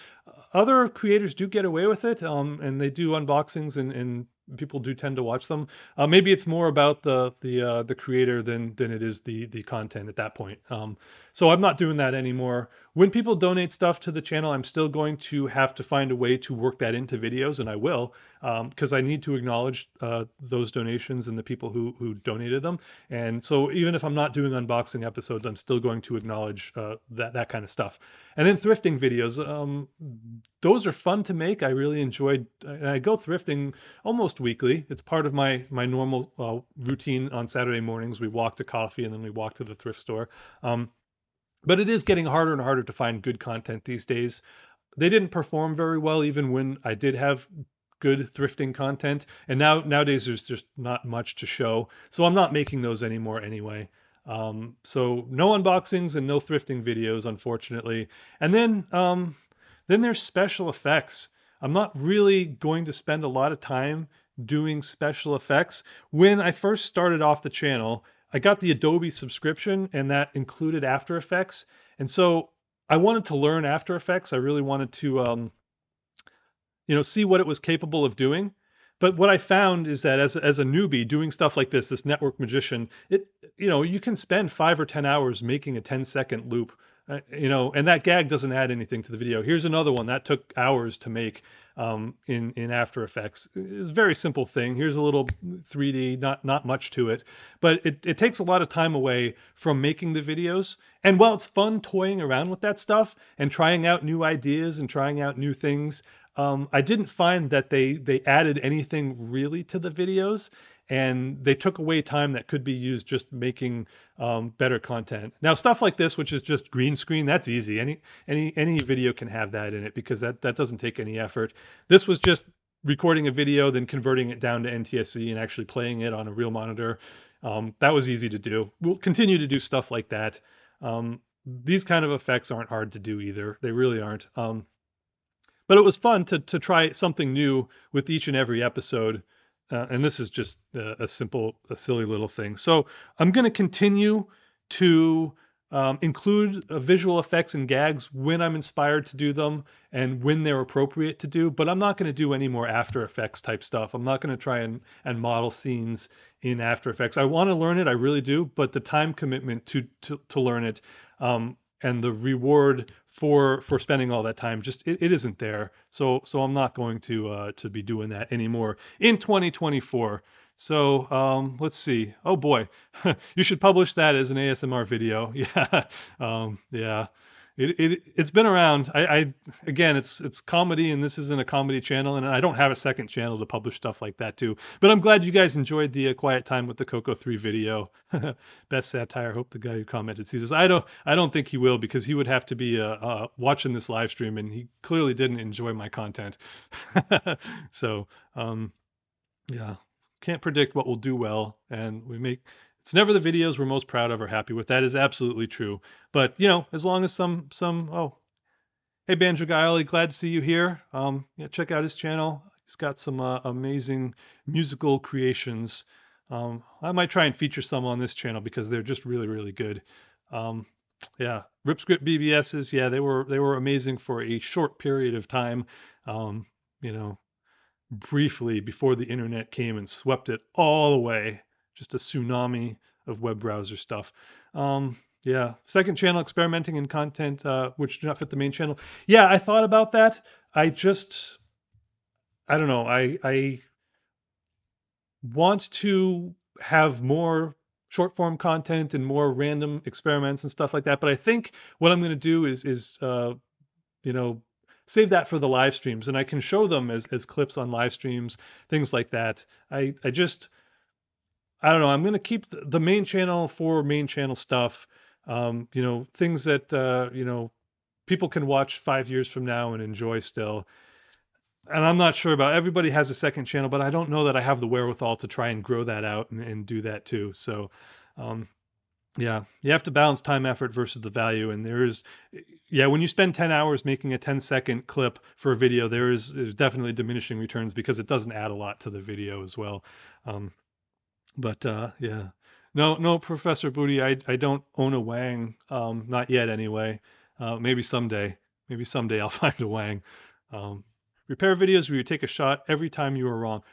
Other creators do get away with it, and they do unboxings, and people do tend to watch them. Maybe it's more about the creator than it is the content at that point. So I'm not doing that anymore. When people donate stuff to the channel, I'm still going to have to find a way to work that into videos, and I will, because I need to acknowledge those donations and the people who donated them. And so even if I'm not doing unboxing episodes, I'm still going to acknowledge that kind of stuff. And then thrifting videos, those are fun to make. I really enjoyed, and I go thrifting almost weekly. It's part of my normal routine on Saturday mornings. We walk to coffee and then we walk to the thrift store. But it is getting harder and harder to find good content these days. they didn't perform very well even when I did have good thrifting content. And nowadays there's just not much to show, so I'm not making those anymore anyway. So no unboxings and no thrifting videos, unfortunately. And then there's special effects. I'm not really going to spend a lot of time doing special effects. When I first started off the channel, I got the Adobe subscription, and that included After Effects. And so I wanted to learn After Effects. I really wanted to see what it was capable of doing. But what I found is that as a newbie doing stuff like this network magician, you can spend 5 or 10 hours making a 10-second loop, and that gag doesn't add anything to the video. Here's another one that took hours to make in After Effects. It's a very simple thing. Here's a little 3D, not much to it, but it takes a lot of time away from making the videos. And while it's fun toying around with that stuff and trying out new ideas and trying out new things, I didn't find that they added anything really to the videos, and they took away time that could be used just making better content. Now, stuff like this, which is just green screen, that's easy. Any video can have that in it because that doesn't take any effort. This was just recording a video, then converting it down to NTSC and actually playing it on a real monitor. That was easy to do. We'll continue to do stuff like that. These kind of effects aren't hard to do either. They really aren't. But it was fun to try something new with each and every episode. And this is just a silly little thing. So I'm going to continue to include visual effects and gags when I'm inspired to do them and when they're appropriate to do. But I'm not going to do any more After Effects type stuff. I'm not going to try and model scenes in After Effects. I want to learn it, I really do, but the time commitment to learn it and the reward for spending all that time, just it isn't there. So I'm not going to be doing that anymore in 2024. So let's see. Oh boy, you should publish that as an ASMR video. Yeah, yeah. It's been around. Again, it's comedy, and this isn't a comedy channel, and I don't have a second channel to publish stuff like that too. But I'm glad you guys enjoyed the Quiet Time with the Coco 3 video. Best satire. Hope the guy who commented sees this. I don't think he will, because he would have to be watching this live stream, and he clearly didn't enjoy my content. So yeah, can't predict what will do well, and it's never the videos we're most proud of or happy with. That is absolutely true. But, as long as oh, hey, Banjo Guy Ollie, glad to see you here. Yeah, check out his channel. He's got some amazing musical creations. I might try and feature some on this channel because they're just really, really good. Yeah, RipScript BBSs, yeah, they were amazing for a short period of time. Briefly before the internet came and swept it all away. Just a tsunami of web browser stuff. Yeah, second channel experimenting in content which do not fit the main channel. Yeah, I thought about that. I don't know. I want to have more short form content and more random experiments and stuff like that. But I think what I'm going to do is save that for the live streams, and I can show them as clips on live streams, things like that. I don't know. I'm going to keep the main channel for main channel stuff. Things that, people can watch 5 years from now and enjoy still. And I'm not sure about, everybody has a second channel, but I don't know that I have the wherewithal to try and grow that out and do that too. So, yeah, you have to balance time, effort versus the value. And when you spend 10 hours making a 10-second clip for a video, there's definitely diminishing returns because it doesn't add a lot to the video as well. But yeah, no, Professor Booty, I don't own a Wang, not yet anyway. Maybe someday I'll find a Wang. Repair videos where you take a shot every time you are wrong.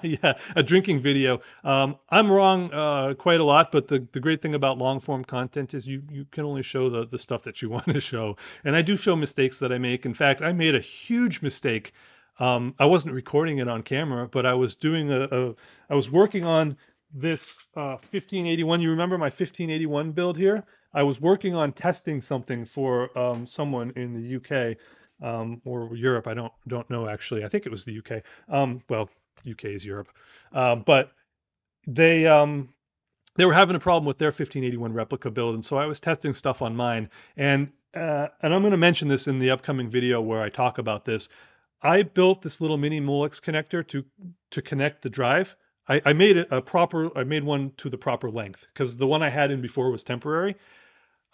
Yeah, a drinking video. I'm wrong quite a lot, but the great thing about long form content is you can only show the stuff that you want to show. And I do show mistakes that I make. In fact, I made a huge mistake. I wasn't recording it on camera, but I was doing I was working on this 1581. You remember my 1581 build here? I was working on testing something for someone in the UK or Europe. I don't know actually. I think it was the UK. Well, UK is Europe, but they were having a problem with their 1581 replica build, and so I was testing stuff on mine, and and I'm going to mention this in the upcoming video where I talk about this. I built this little mini Molex connector to connect the drive. I made it I made one to the proper length because the one I had in before was temporary.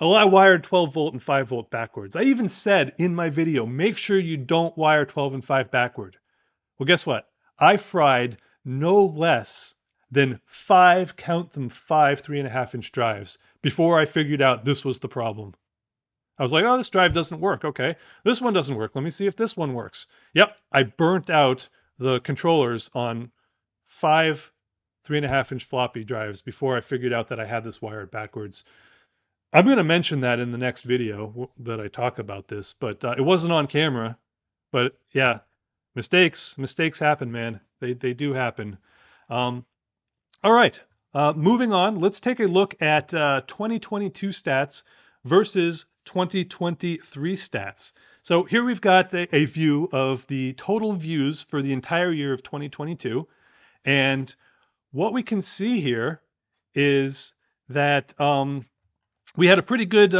Oh, I wired 12 volt and 5 volt backwards. I even said in my video, make sure you don't wire 12 and 5 backward. Well, guess what? I fried no less than 5, count them, 5 3.5-inch drives before I figured out this was the problem. I was like, oh, this drive doesn't work. Okay, this one doesn't work. Let me see if this one works. Yep, I burnt out the controllers on 5 3.5-inch floppy drives before I figured out that I had this wired backwards. I'm going to mention that in the next video that I talk about this, but it wasn't on camera. But yeah, mistakes happen, man. They do happen. All right, moving on. Let's take a look at 2022 stats versus 2023 stats. So here we've got a view of the total views for the entire year of 2022. And what we can see here is that we had a pretty good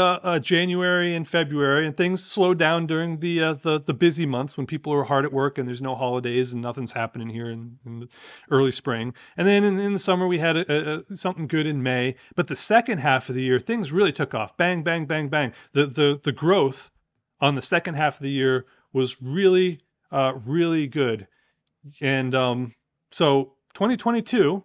January and February, and things slowed down during the busy months when people are hard at work and there's no holidays and nothing's happening here in the early spring. And then in the summer we had something good in May. But the second half of the year, things really took off. Bang, bang, bang, bang. The growth on the second half of the year was really, really good. And so 2022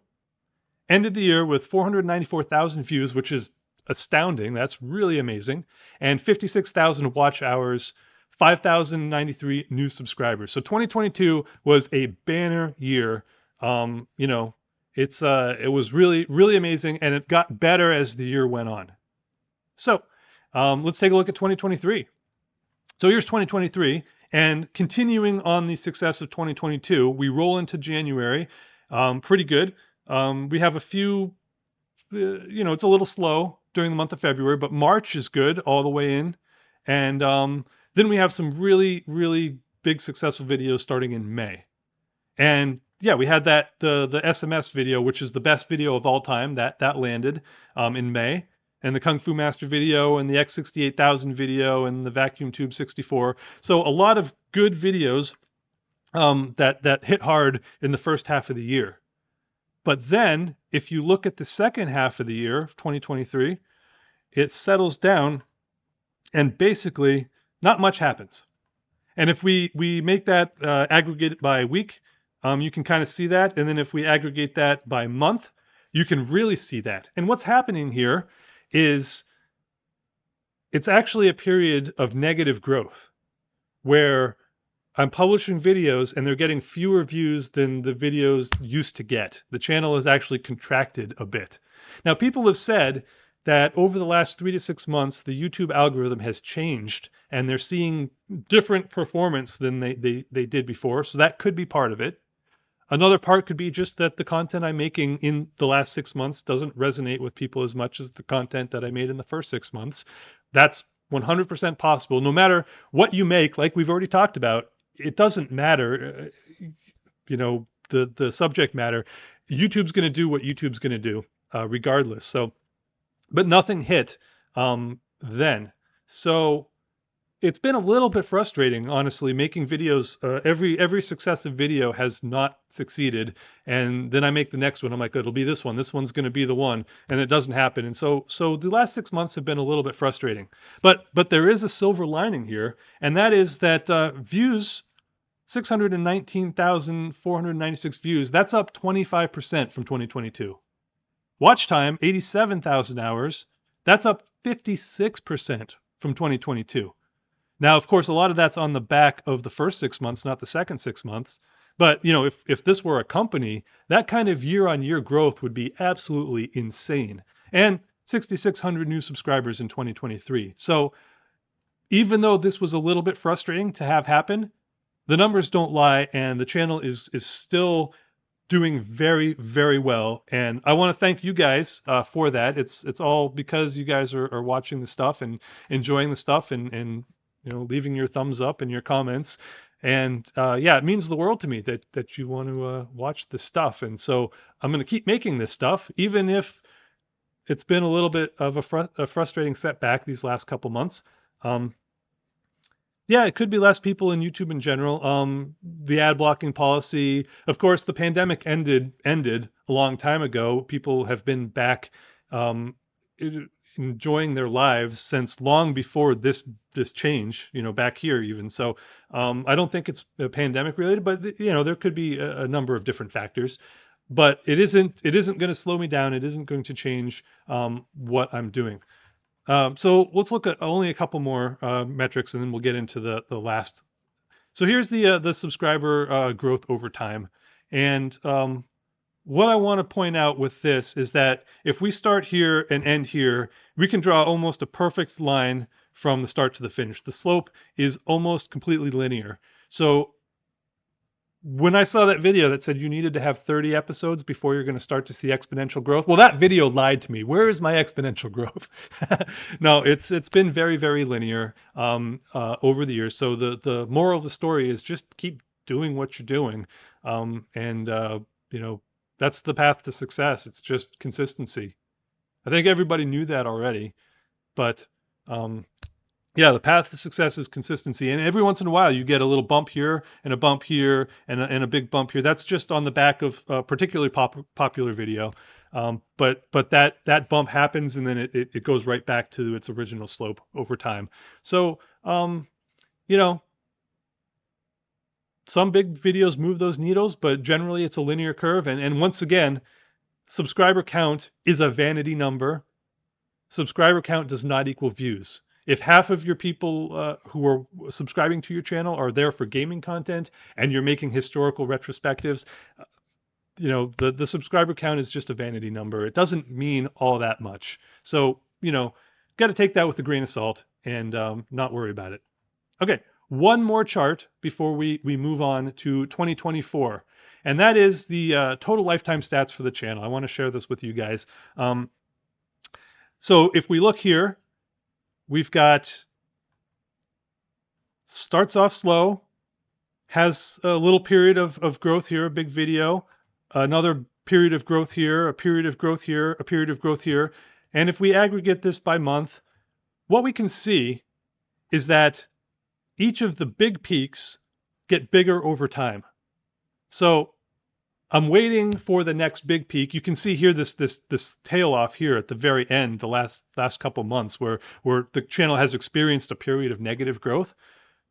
ended the year with 494,000 views, which is astounding. That's really amazing. And 56,000 watch hours, 5,093 new subscribers. So 2022 was a banner year. You know, it was really, really amazing, and it got better as the year went on. So let's take a look at 2023. So here's 2023, and continuing on the success of 2022, we roll into January, pretty good. We have a few, it's a little slow during the month of February, but March is good all the way in. And then we have some really, really big successful videos starting in May. And yeah, we had the SMS video, which is the best video of all time, that landed in May. And the Kung Fu Master video and the X68000 video and the Vacuum Tube 64. So a lot of good videos that hit hard in the first half of the year. But then, if you look at the second half of the year, of 2023, it settles down, and basically, not much happens. And if we make that aggregate by week, you can kind of see that. And then if we aggregate that by month, you can really see that. And what's happening here is it's actually a period of negative growth, where I'm publishing videos and they're getting fewer views than the videos used to get. The channel has actually contracted a bit. Now, people have said that over the last 3 to 6 months, the YouTube algorithm has changed and they're seeing different performance than they did before. So that could be part of it. Another part could be just that the content I'm making in the last 6 months doesn't resonate with people as much as the content that I made in the first 6 months. That's 100% possible. No matter what you make, like we've already talked about, it doesn't matter, the subject matter. YouTube's going to do what YouTube's going to do, regardless. So, but nothing hit then. So it's been a little bit frustrating, honestly, making videos. Every successive video has not succeeded, and then I make the next one. I'm like, it'll be this one. This one's going to be the one, and it doesn't happen. And so the last 6 months have been a little bit frustrating. But there is a silver lining here, and that is that views. 619,496 views. That's up 25% from 2022. Watch time, 87,000 hours. That's up 56% from 2022. Now, of course, a lot of that's on the back of the first 6 months, not the second 6 months. But, if this were a company, that kind of year-on-year growth would be absolutely insane. And 6,600 new subscribers in 2023. So even though this was a little bit frustrating to have happen, the numbers don't lie, and the channel is still doing very, very well. And I want to thank you guys for that. It's all because you guys are watching the stuff and enjoying the stuff and leaving your thumbs up and your comments. And it means the world to me that you want to watch this stuff. And so I'm going to keep making this stuff, even if it's been a little bit of a frustrating setback these last couple months. Yeah, it could be less people in YouTube in general. The ad blocking policy, of course, the pandemic ended a long time ago. People have been back um, enjoying their lives since long before this change. Back here even. So I don't think it's pandemic related, but there could be a number of different factors. But it isn't going to slow me down. It isn't going to change what I'm doing. So let's look at only a couple more metrics, and then we'll get into the last. So here's the subscriber growth over time, and what I want to point out with this is that if we start here and end here, we can draw almost a perfect line from the start to the finish. The slope is almost completely linear. So when I saw that video that said you needed to have 30 episodes before you're going to start to see exponential growth, well, that video lied to me. Where is my exponential growth? No, it's been very, very linear over the years. So the moral of the story is just keep doing what you're doing, and that's the path to success. It's just consistency. I think everybody knew that already, but yeah, the path to success is consistency. And every once in a while, you get a little bump here and a bump here and a big bump here. That's just on the back of a particularly popular video. But that bump happens, and then it goes right back to its original slope over time. So, some big videos move those needles, but generally it's a linear curve. And once again, subscriber count is a vanity number. Subscriber count does not equal views. If half of your people who are subscribing to your channel are there for gaming content and you're making historical retrospectives, the subscriber count is just a vanity number. It doesn't mean all that much. So, got to take that with a grain of salt and not worry about it. Okay, one more chart before we move on to 2024. And that is the total lifetime stats for the channel. I want to share this with you guys. So if we look here, we've got starts off slow, has a little period of growth here, a big video, another period of growth here, a period of growth here, a period of growth here. And if we aggregate this by month, what we can see is that each of the big peaks get bigger over time. So I'm waiting for the next big peak. You can see here this tail off here at the very end, the last couple months, where the channel has experienced a period of negative growth.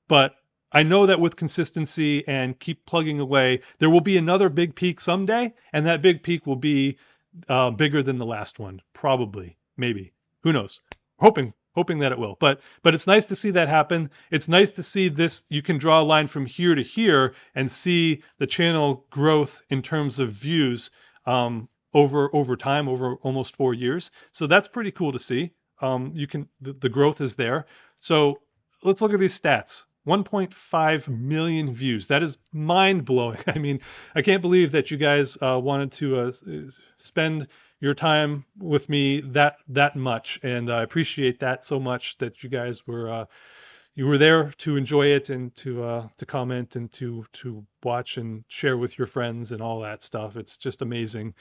But I know that with consistency and keep plugging away, there will be another big peak someday, and that big peak will be bigger than the last one, probably, maybe. Who knows? Hoping that it will. But it's nice to see that happen. It's nice to see this. You can draw a line from here to here and see the channel growth in terms of views over time, over almost 4 years. So that's pretty cool to see. The growth is there. So let's look at these stats. 1.5 million views. That is mind-blowing. I mean, I can't believe that you guys wanted to spend your time with me that much, and I appreciate that so much that you guys were there to enjoy it and to comment and to watch and share with your friends and all that stuff. It's just amazing.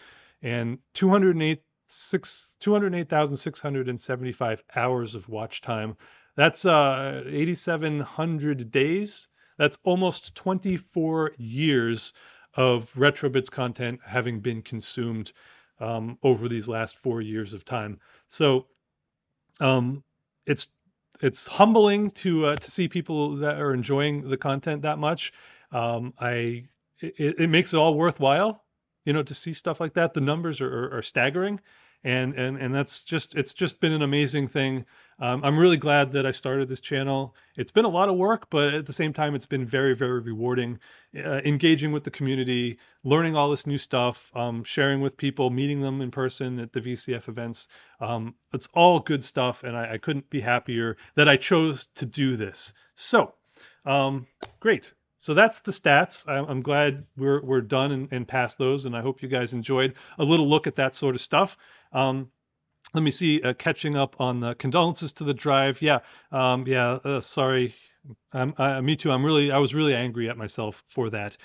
And 208,675 hours of watch time. That's 8,700 days. That's almost 24 years of Retrobits content having been consumed over these last 4 years of time. So it's humbling to see people that are enjoying the content that much. It makes it all worthwhile, to see stuff like that. The numbers are staggering, and it's just been an amazing thing. I'm really glad that I started this channel. It's been a lot of work, but at the same time, it's been very, very rewarding. Engaging with the community, learning all this new stuff, sharing with people, meeting them in person at the VCF events. It's all good stuff, and I couldn't be happier that I chose to do this. So, great. So that's the stats. I'm glad we're done and past those, and I hope you guys enjoyed a little look at that sort of stuff. Let me see, catching up on the condolences to the drive. Yeah, sorry. Me too. I was really angry at myself for that.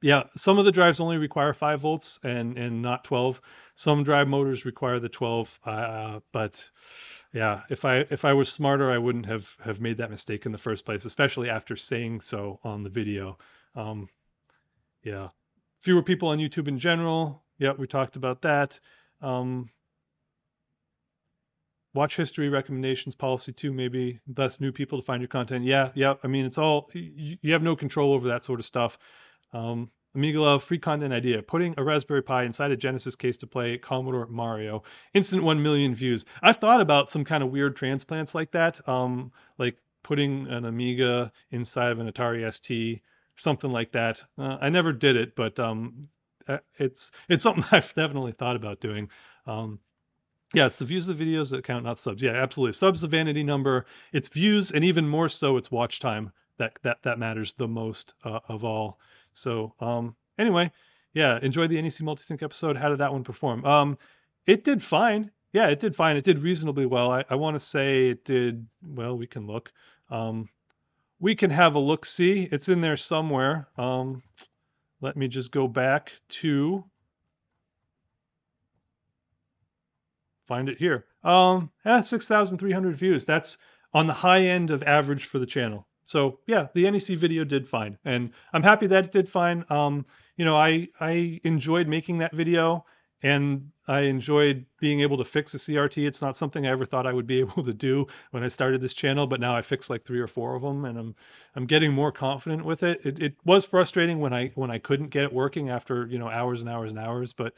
Yeah, some of the drives only require 5 volts and not 12. Some drive motors require the 12, but Yeah, if I was smarter, I wouldn't have made that mistake in the first place, especially after saying so on the video. Um, yeah, fewer people on YouTube in general. Yeah, we talked about that. Um, watch history recommendations policy too, maybe less new people to find your content. Yeah, yeah. I mean, it's all you have no control over that sort of stuff. mi.low, free content idea: putting a Raspberry Pi inside a Genesis case to play Commodore Mario. Instant 1 million views. I've thought about some kind of weird transplants like that, like putting an Amiga inside of an Atari ST, something like that. I never did it, but it's something I've definitely thought about doing. Um, yeah, it's the views of the videos that count, not subs. Yeah, absolutely. Subs the vanity number. It's views, and even more so, it's watch time that matters the most of all. So anyway, yeah, enjoy the NEC Multisync episode. How did that one perform? It did fine. Yeah, it did fine. It did reasonably well. I want to say it did well. We can look. We can have a look. See, it's in there somewhere. Let me just go back to find it here. 6,300 views. That's on the high end of average for the channel. So yeah, the NEC video did fine, and I'm happy that it did fine. I enjoyed making that video, and I enjoyed being able to fix a CRT. It's not something I ever thought I would be able to do when I started this channel, but now I fixed like 3 or 4 of them, and I'm getting more confident with it. It was frustrating when I couldn't get it working after hours and hours and hours, but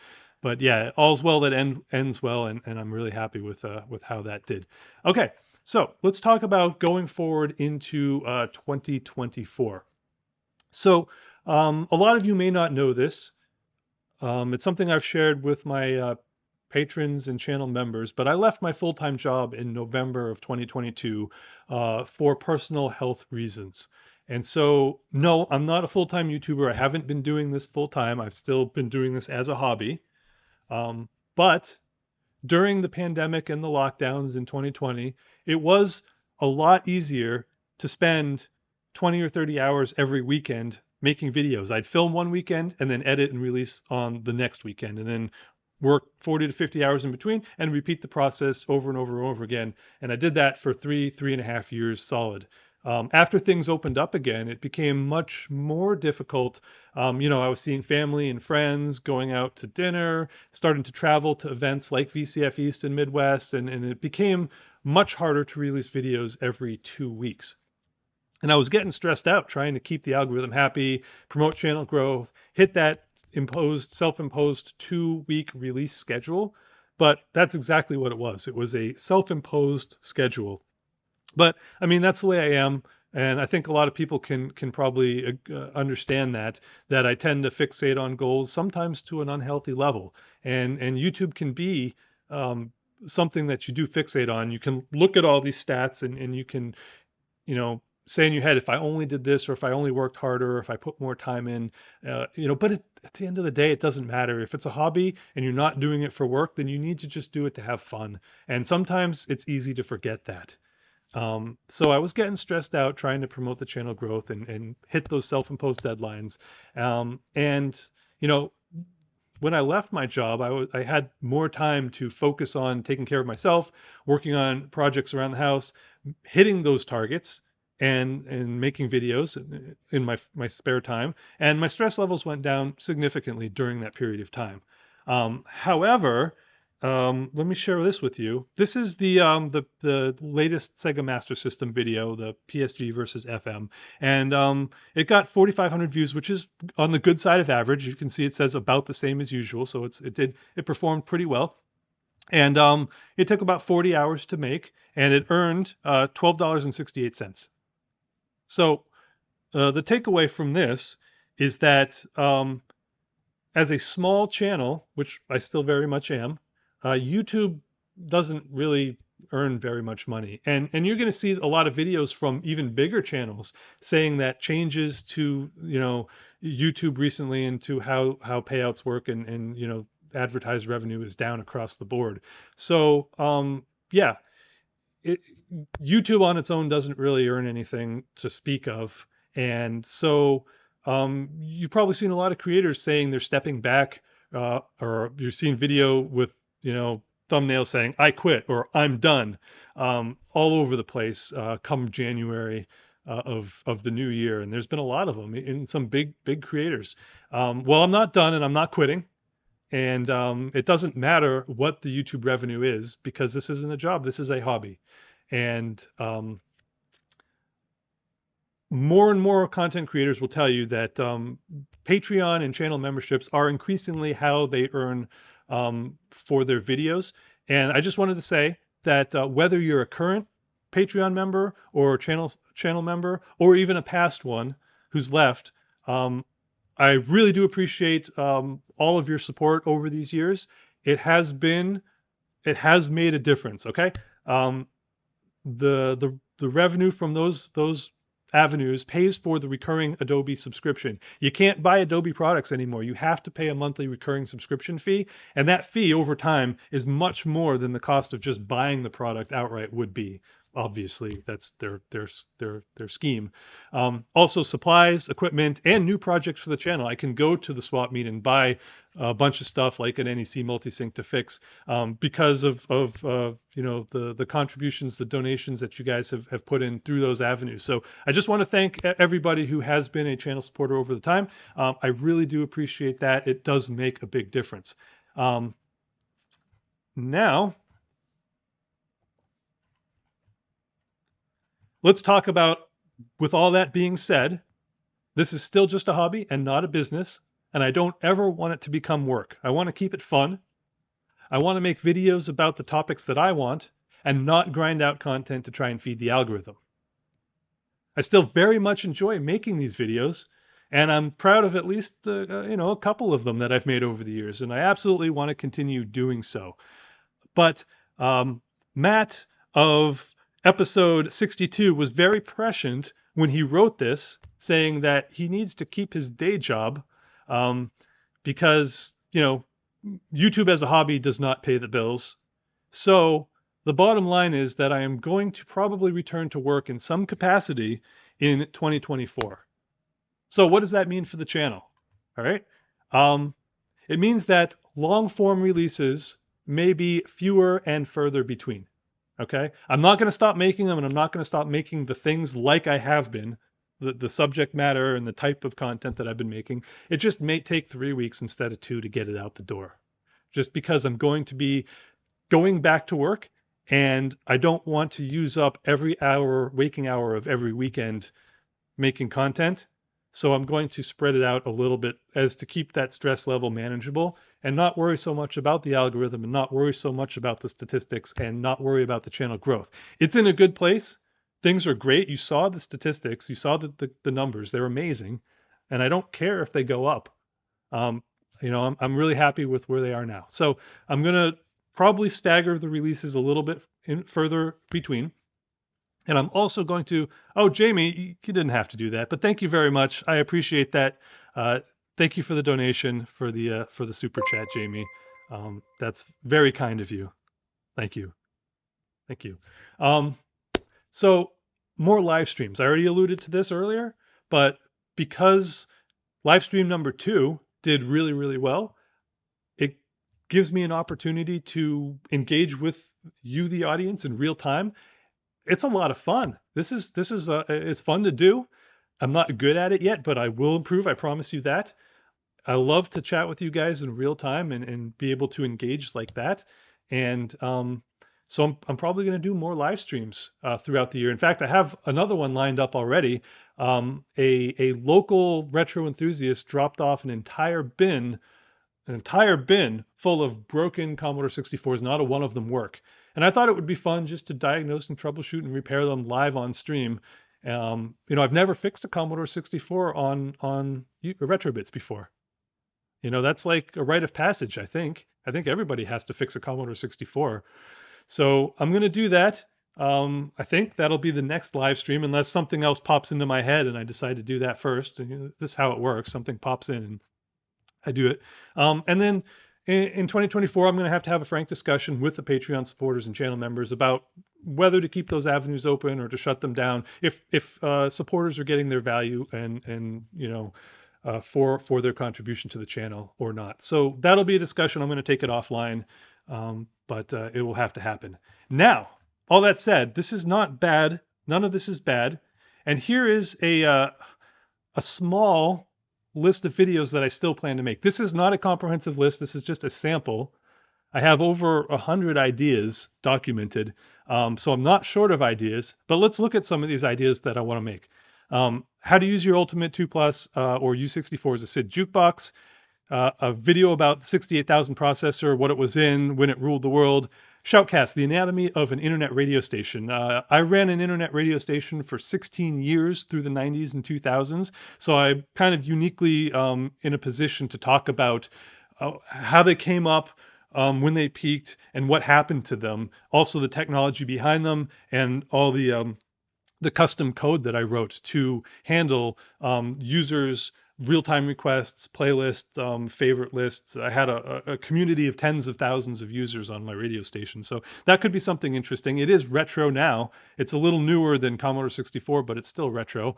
yeah, all's well that ends well, and I'm really happy with how that did. Okay, so let's talk about going forward into 2024. So a lot of you may not know this. It's something I've shared with my patrons and channel members, but I left my full-time job in November of 2022 for personal health reasons. And so, no, I'm not a full-time YouTuber. I haven't been doing this full-time. I've still been doing this as a hobby. But during the pandemic and the lockdowns in 2020, it was a lot easier to spend 20 or 30 hours every weekend making videos. I'd film one weekend and then edit and release on the next weekend, and then work 40 to 50 hours in between and repeat the process over and over and over again. And I did that for 3.5 years solid. After things opened up again, it became much more difficult. I was seeing family and friends, going out to dinner, starting to travel to events like VCF East and Midwest, and it became much harder to release videos every 2 weeks. And I was getting stressed out trying to keep the algorithm happy, promote channel growth, hit that self-imposed 2-week release schedule. But that's exactly what it was. It was a self-imposed schedule. But I mean, that's the way I am. And I think a lot of people can probably understand that I tend to fixate on goals, sometimes to an unhealthy level. And YouTube can be something that you do fixate on. You can look at all these stats and you can, say in your head, if I only did this, or if I only worked harder, or if I put more time in, but at the end of the day, it doesn't matter. If it's a hobby and you're not doing it for work, then you need to just do it to have fun. And sometimes it's easy to forget that. So I was getting stressed out trying to promote the channel growth and hit those self-imposed deadlines. When I left my job, I had more time to focus on taking care of myself, working on projects around the house, hitting those targets, and making videos in my spare time. And my stress levels went down significantly during that period of time. However, let me share this with you. This is the latest Sega Master System video, the PSG versus FM, and it got 4,500 views, which is on the good side of average. You can see it says about the same as usual, so it performed pretty well. And it took about 40 hours to make, and it earned $12.68. So the takeaway from this is that as a small channel, which I still very much am, YouTube doesn't really earn very much money. And you're going to see a lot of videos from even bigger channels saying that changes to, YouTube recently into how payouts work and advertised revenue is down across the board. So, YouTube on its own doesn't really earn anything to speak of. And so you've probably seen a lot of creators saying they're stepping back, or you're seeing video with, thumbnails saying "I quit" or "I'm done" all over the place come January of the new year, and there's been a lot of them in some big creators. Well, I'm not done, and I'm not quitting. And it doesn't matter what the YouTube revenue is, because this isn't a job. This is a hobby. And more and more content creators will tell you that Patreon and channel memberships are increasingly how they earn for their videos. And I just wanted to say that whether you're a current Patreon member or channel member, or even a past one who's left, I really do appreciate all of your support over these years. It has made a difference. Okay, the revenue from those avenues pays for the recurring Adobe subscription. You can't buy Adobe products anymore. You have to pay a monthly recurring subscription fee, and that fee over time is much more than the cost of just buying the product outright would be. Obviously, that's their scheme. Also, supplies, equipment, and new projects for the channel. I can go to the swap meet and buy a bunch of stuff like an NEC multisync to fix because of the contributions, the donations that you guys have put in through those avenues. So I just want to thank everybody who has been a channel supporter over the time. I really do appreciate that. It does make a big difference. Now, let's talk about, with all that being said, this is still just a hobby and not a business, and I don't ever want it to become work. I want to keep it fun. I want to make videos about the topics that I want and not grind out content to try and feed the algorithm. I still very much enjoy making these videos, and I'm proud of at least a couple of them that I've made over the years, and I absolutely want to continue doing so. But Matt of Episode 62 was very prescient when he wrote this, saying that he needs to keep his day job because, YouTube as a hobby does not pay the bills. So the bottom line is that I am going to probably return to work in some capacity in 2024. So what does that mean for the channel? All right. It means that long form releases may be fewer and further between. Okay, I'm not going to stop making them, and I'm not going to stop making the things like I have been, the subject matter and the type of content that I've been making. It just may take 3 weeks instead of 2 to get it out the door, just because I'm going to be going back to work, and I don't want to use up every waking hour of every weekend making content. So I'm going to spread it out a little bit as to keep that stress level manageable and not worry so much about the algorithm and not worry so much about the statistics and not worry about the channel growth. It's in a good place. Things are great. You saw the statistics. You saw the numbers. They're amazing. And I don't care if they go up. I'm really happy with where they are now. So I'm going to probably stagger the releases a little bit further between. And I'm also going to, Jamie, you didn't have to do that, but thank you very much. I appreciate that. Thank you for the donation, for the super chat, Jamie. That's very kind of you. Thank you. Thank you. So more live streams. I already alluded to this earlier, but because live stream number 2 did really, really well, it gives me an opportunity to engage with you, the audience, in real time. It's a lot of fun. This is it's fun to do. I'm not good at it yet, but I will improve. I promise you that. I love to chat with you guys in real time and be able to engage like that. And so I'm probably going to do more live streams throughout the year. In fact, I have another one lined up already. A local retro enthusiast dropped off an entire bin full of broken Commodore 64s. Not a one of them work. And I thought it would be fun just to diagnose and troubleshoot and repair them live on stream. I've never fixed a Commodore 64 on Retrobits before. That's like a rite of passage, I think. I think everybody has to fix a Commodore 64. So I'm going to do that. I think that'll be the next live stream, unless something else pops into my head and I decide to do that first. This is how it works. Something pops in and I do it. And then in 2024, I'm going to have a frank discussion with the Patreon supporters and channel members about whether to keep those avenues open or to shut them down if supporters are getting their value and for their contribution to the channel or not. So that'll be a discussion. I'm going to take it offline but it will have to happen. Now, all that said, this is not bad. None of this is bad. And here is a small list of videos that I still plan to make. This is not a comprehensive list. This is just a sample. I have over 100 ideas documented, so I'm not short of ideas, but let's look at some of these ideas that I want to make. How to use your Ultimate 2 Plus or U64 as a SID jukebox, a video about the 68,000 processor, what it was in, when it ruled the world. Shoutcast, the anatomy of an internet radio station. I ran an internet radio station for 16 years through the 90s and 2000s, so I'm kind of uniquely in a position to talk about how they came up, when they peaked, and what happened to them. Also, the technology behind them, and all the custom code that I wrote to handle users' real-time requests, playlists, favorite lists. I had a community of tens of thousands of users on my radio station, so that could be something interesting. It is retro now. It's a little newer than Commodore 64, but it's still retro.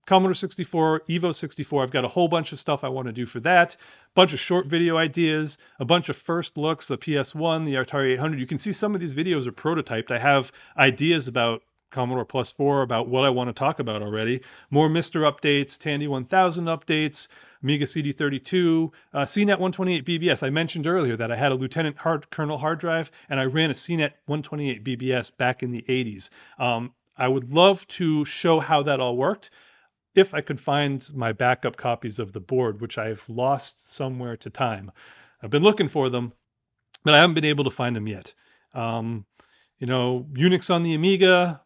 Commodore 64, Evo 64, I've got a whole bunch of stuff I want to do for that. Bunch of short video ideas, a bunch of first looks, the PS1, the Atari 800. You can see some of these videos are prototyped. I have ideas about Commodore Plus 4, about what I want to talk about already. More Mister updates, Tandy 1000 updates, Amiga CD32, CNET 128 BBS. I mentioned earlier that I had a Lieutenant Colonel hard drive, and I ran a CNET 128 BBS back in the 80s. I would love to show how that all worked, if I could find my backup copies of the board, which I've lost somewhere to time. I've been looking for them, but I haven't been able to find them yet. Unix on the Amiga,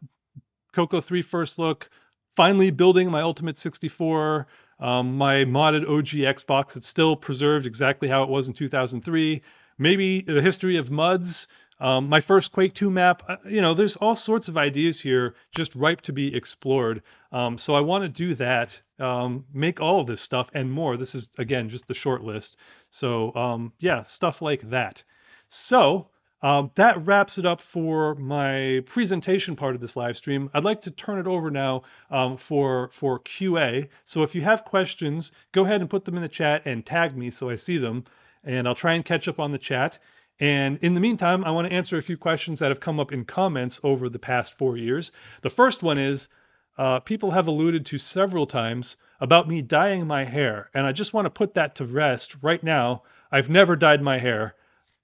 Coco 3 first look, finally building my Ultimate 64, my modded OG Xbox. It's still preserved exactly how it was in 2003. Maybe the history of MUDs, my first Quake 2 map. There's all sorts of ideas here just ripe to be explored. So I want to do that, make all of this stuff and more. This is, again, just the short list. So yeah, stuff like that. So that wraps it up for my presentation part of this live stream. I'd like to turn it over now for QA. So if you have questions, go ahead and put them in the chat and tag me so I see them, and I'll try and catch up on the chat. And in the meantime, I want to answer a few questions that have come up in comments over the past 4 years. The first one is, people have alluded to several times about me dyeing my hair, and I just want to put that to rest right now. I've never dyed my hair.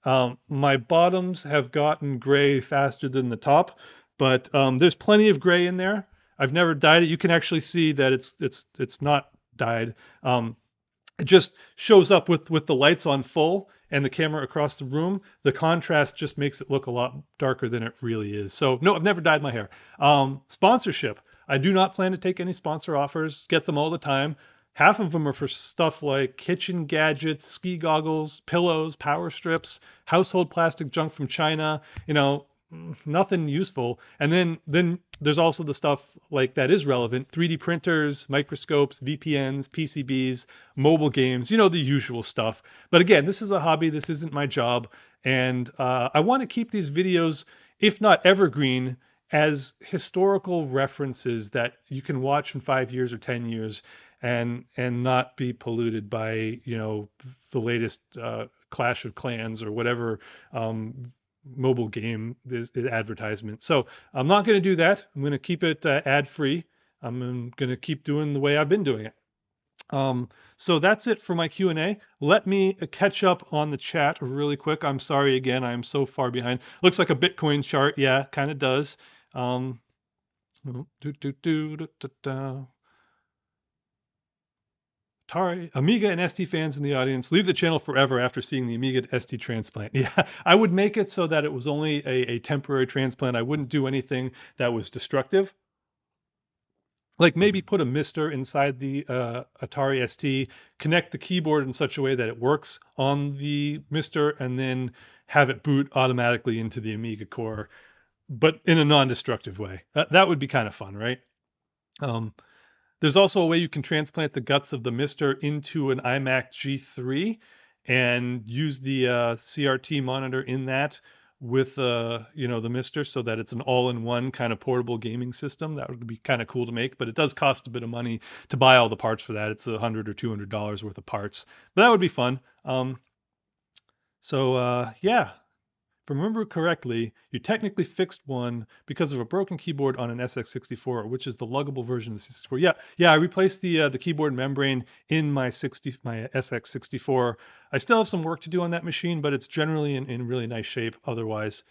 My bottoms have gotten gray faster than the top, but there's plenty of gray in there. I've never dyed it. You can actually see that it's not dyed. It just shows up with the lights on full and the camera across the room. The contrast just makes it look a lot darker than it really is. So no, I've never dyed my hair. Sponsorship. I do not plan to take any sponsor offers. Get them all the time. Half of them are for stuff like kitchen gadgets, ski goggles, pillows, power strips, household plastic junk from China, nothing useful. And then there's also the stuff like that is relevant: 3D printers, microscopes, VPNs, PCBs, mobile games, the usual stuff. But again, this is a hobby. This isn't my job. And I want to keep these videos, if not evergreen, as historical references that you can watch in 5 years or 10 years and not be polluted by, the latest Clash of Clans or whatever mobile game is advertisement. So I'm not going to do that. I'm going to keep it ad-free. I'm going to keep doing the way I've been doing it. So that's it for my Q&A. Let me catch up on the chat really quick. I'm sorry again, I'm so far behind. Looks like a Bitcoin chart. Yeah, kind of does. Atari, Amiga and ST fans in the audience, leave the channel forever after seeing the Amiga to ST transplant. Yeah, I would make it so that it was only a temporary transplant. I wouldn't do anything that was destructive. Like maybe put a Mister inside the Atari ST, connect the keyboard in such a way that it works on the Mister, and then have it boot automatically into the Amiga core, but in a non-destructive way. That would be kind of fun, right? There's also a way you can transplant the guts of the Mister into an iMac G3 and use the CRT monitor in that with the Mister, so that it's an all-in-one kind of portable gaming system. That would be kind of cool to make, but it does cost a bit of money to buy all the parts for that. It's $100 or $200 worth of parts, but that would be fun. Yeah, if I remember correctly, you technically fixed one because of a broken keyboard on an SX64, which is the luggable version of the 64. Yeah, I replaced the keyboard membrane in my SX64. I still have some work to do on that machine, but it's generally in really nice shape otherwise.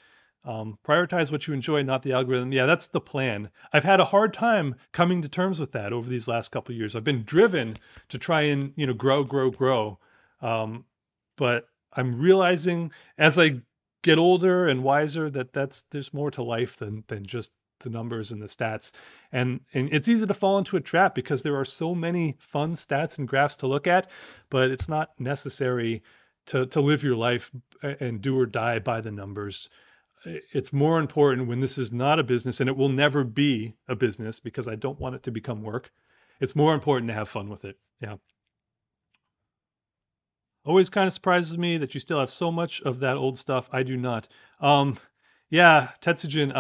Prioritize what you enjoy, not the algorithm. Yeah, that's the plan. I've had a hard time coming to terms with that over these last couple of years. I've been driven to try and grow. But I'm realizing as I get older and wiser that there's more to life than just the numbers and the stats. And it's easy to fall into a trap because there are so many fun stats and graphs to look at, but it's not necessary to live your life and do or die by the numbers. It's more important when this is not a business, and it will never be a business because I don't want it to become work. It's more important to have fun with it. Yeah. Always kind of surprises me that you still have so much of that old stuff. I do not. Yeah, Tetsujin.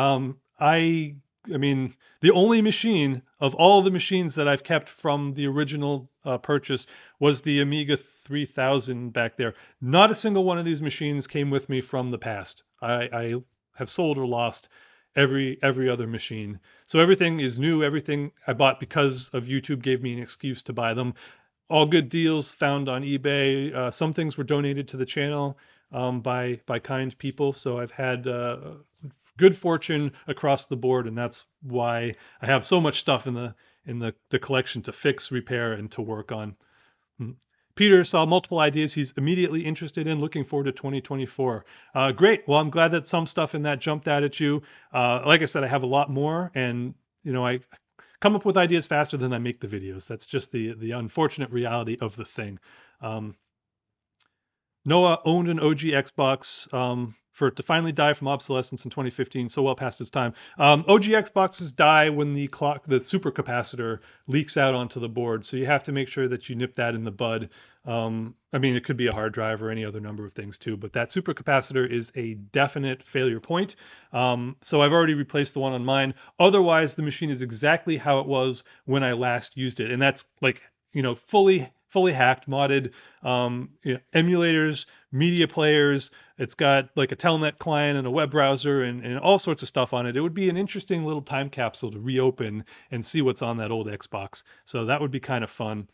I mean, the only machine of all the machines that I've kept from the original purchase was the Amiga 3000 back there. Not a single one of these machines came with me from the past. I have sold or lost every other machine. So everything is new. Everything I bought because of YouTube gave me an excuse to buy them. All good deals found on eBay. Some things were donated to the channel by kind people. So I've had good fortune across the board, and that's why I have so much stuff in the collection to fix, repair, and to work on. Peter saw multiple ideas he's immediately interested in. Looking forward to 2024. Great. Well, I'm glad that some stuff in that jumped out at you. Like I said, I have a lot more, and I come up with ideas faster than I make the videos. That's just the unfortunate reality of the thing. Noah owned an OG Xbox for it to finally die from obsolescence in 2015, so well past its time. OG Xboxes die when the supercapacitor leaks out onto the board, so you have to make sure that you nip that in the bud. I mean, it could be a hard drive or any other number of things too, but that supercapacitor is a definite failure point. So I've already replaced the one on mine. Otherwise, the machine is exactly how it was when I last used it, and that's like, fully hacked, modded, emulators, media players. It's got like a telnet client and a web browser and all sorts of stuff on it. It would be an interesting little time capsule to reopen and see what's on that old Xbox. So that would be kind of fun.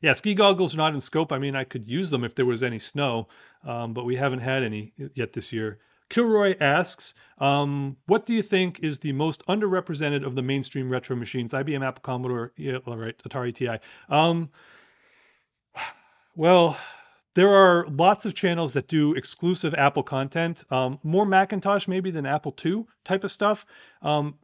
Yeah, ski goggles are not in scope. I mean, I could use them if there was any snow, but we haven't had any yet this year. Kilroy asks, what do you think is the most underrepresented of the mainstream retro machines? IBM, Apple, Commodore, yeah, all right, Atari TI. Well, there are lots of channels that do exclusive Apple content, more Macintosh maybe than Apple II type of stuff.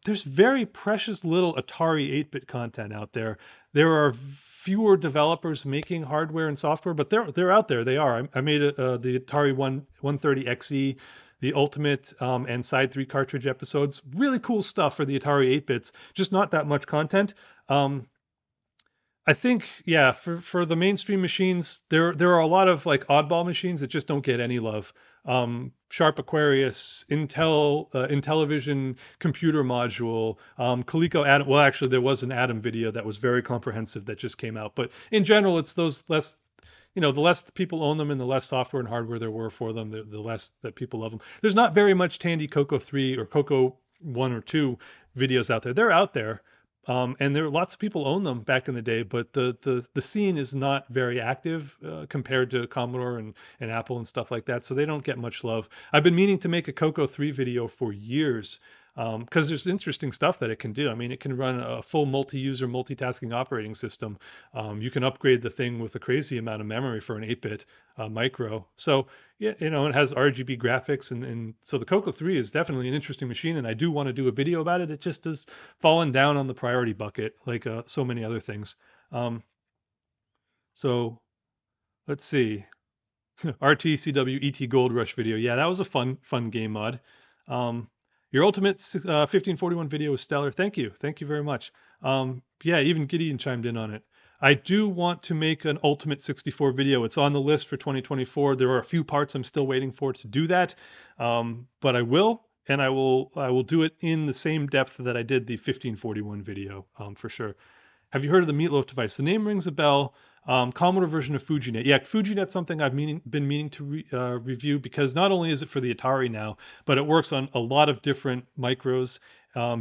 There's very precious little Atari 8-bit content out there. There are fewer developers making hardware and software, but they're out there. They are. I made the Atari 130XE, the Ultimate and Side 3 cartridge episodes. Really cool stuff for the Atari 8-bits, just not that much content. I think, yeah, for the mainstream machines, there are a lot of like oddball machines that just don't get any love. Sharp Aquarius, Intellivision computer module, Coleco Atom. Well, actually, there was an Atom video that was very comprehensive that just came out. But in general, it's those less, the less people own them and the less software and hardware there were for them, the less that people love them. There's not very much Tandy Coco 3 or Coco 1 or 2 videos out there. They're out there. And there are lots of people own them back in the day, but the scene is not very active compared to Commodore and Apple and stuff like that. So they don't get much love. I've been meaning to make a Coco 3 video for years because there's interesting stuff that it can do. I mean, it can run a full multi-user multitasking operating system. You can upgrade the thing with a crazy amount of memory for an 8-bit micro. So, yeah, it has RGB graphics. And so the Coco 3 is definitely an interesting machine. And I do want to do a video about it. It just has fallen down on the priority bucket like so many other things. So let's see. RTCW ET Gold Rush video. Yeah, that was a fun game mod. Your Ultimate 1541 video was stellar. Thank you very much. Yeah, even Gideon chimed in on it. I do want to make an Ultimate 64 video. It's on the list for 2024. There are a few parts I'm still waiting for to do that, but I will, and I will do it in the same depth that I did the 1541 video for sure. Have you heard of the Meatloaf device? The name rings a bell. Commodore version of FujiNet. Yeah, FujiNet's something I've been meaning to review, because not only is it for the Atari now, but it works on a lot of different micros,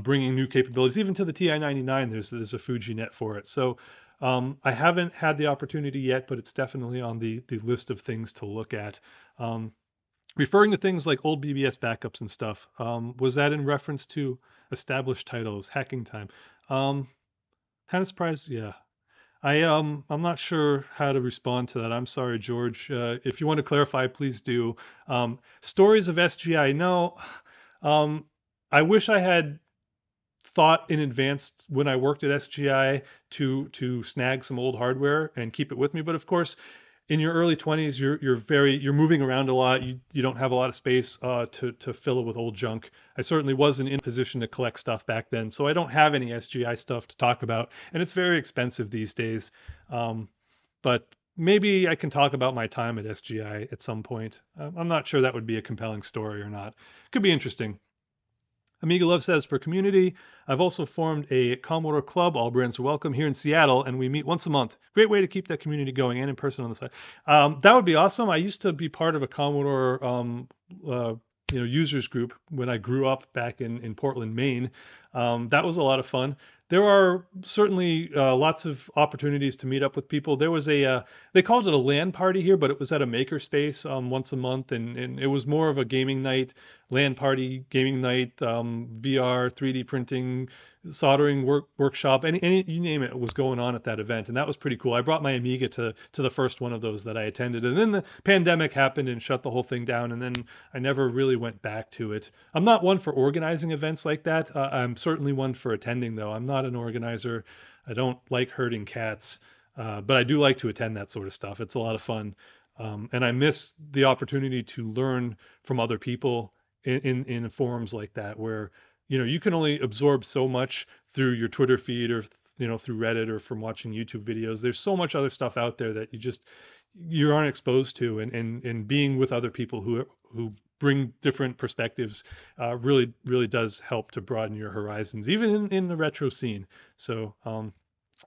bringing new capabilities. Even to the TI-99, there's a FujiNet for it. So I haven't had the opportunity yet, but it's definitely on the list of things to look at. Referring to things like old BBS backups and stuff, was that in reference to established titles, hacking time? Kind of surprised, yeah. I'm not sure how to respond to that. I'm sorry, George. If you want to clarify, please do. Stories of SGI, no. I wish I had thought in advance when I worked at SGI to snag some old hardware and keep it with me. But of course, in your early 20s, you're moving around a lot. You don't have a lot of space to fill it with old junk. I certainly wasn't in a position to collect stuff back then, so I don't have any SGI stuff to talk about, and it's very expensive these days. But maybe I can talk about my time at SGI at some point. I'm not sure that would be a compelling story or not. Could be interesting. Amiga Love says, for community, I've also formed a Commodore club. All brands are welcome here in Seattle, and we meet once a month. Great way to keep that community going, and in person on the side. That would be awesome. I used to be part of a Commodore users group when I grew up back in Portland, Maine. That was a lot of fun. There are certainly lots of opportunities to meet up with people. There was they called it a LAN party here, but it was at a makerspace once a month, and it was more of a gaming night, LAN party, gaming night, VR, 3D printing, soldering workshop, any you name it was going on at that event, and that was pretty cool. I brought my Amiga to the first one of those that I attended, and then the pandemic happened and shut the whole thing down, and then I never really went back to it. I'm not one for organizing events like that. I'm certainly one for attending, though. I'm not an organizer. I don't like herding cats, but I do like to attend that sort of stuff. It's a lot of fun, and I miss the opportunity to learn from other people in forums like that, where you can only absorb so much through your Twitter feed or through Reddit or from watching YouTube videos. There's so much other stuff out there that you aren't exposed to, and being with other people who bring different perspectives really does help to broaden your horizons, even in the retro scene. So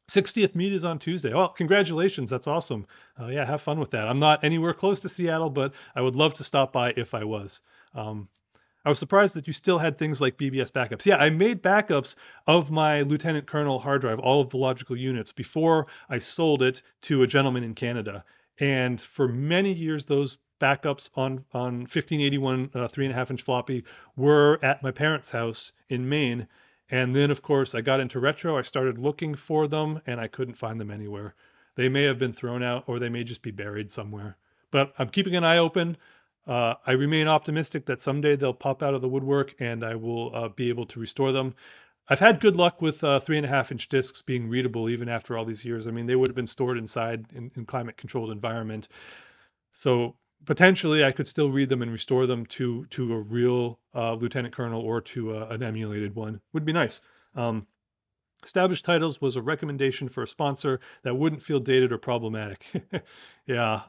60th meet is on Tuesday. Well, congratulations. That's awesome. Yeah, have fun with that. I'm not anywhere close to Seattle, but I would love to stop by if I was. I was surprised that you still had things like BBS backups. Yeah, I made backups of my Lieutenant Colonel hard drive, all of the logical units, before I sold it to a gentleman in Canada. And for many years, those backups on 1581 3.5-inch floppy were at my parents' house in Maine. And then, of course, I got into retro. I started looking for them, and I couldn't find them anywhere. They may have been thrown out, or they may just be buried somewhere. But I'm keeping an eye open. I remain optimistic that someday they'll pop out of the woodwork, and I will be able to restore them. I've had good luck with 3.5-inch discs being readable even after all these years. I mean, they would have been stored inside in climate-controlled environment. So potentially I could still read them and restore them to a real Lieutenant Colonel or to an emulated one. Would be nice. Established titles was a recommendation for a sponsor that wouldn't feel dated or problematic. Yeah.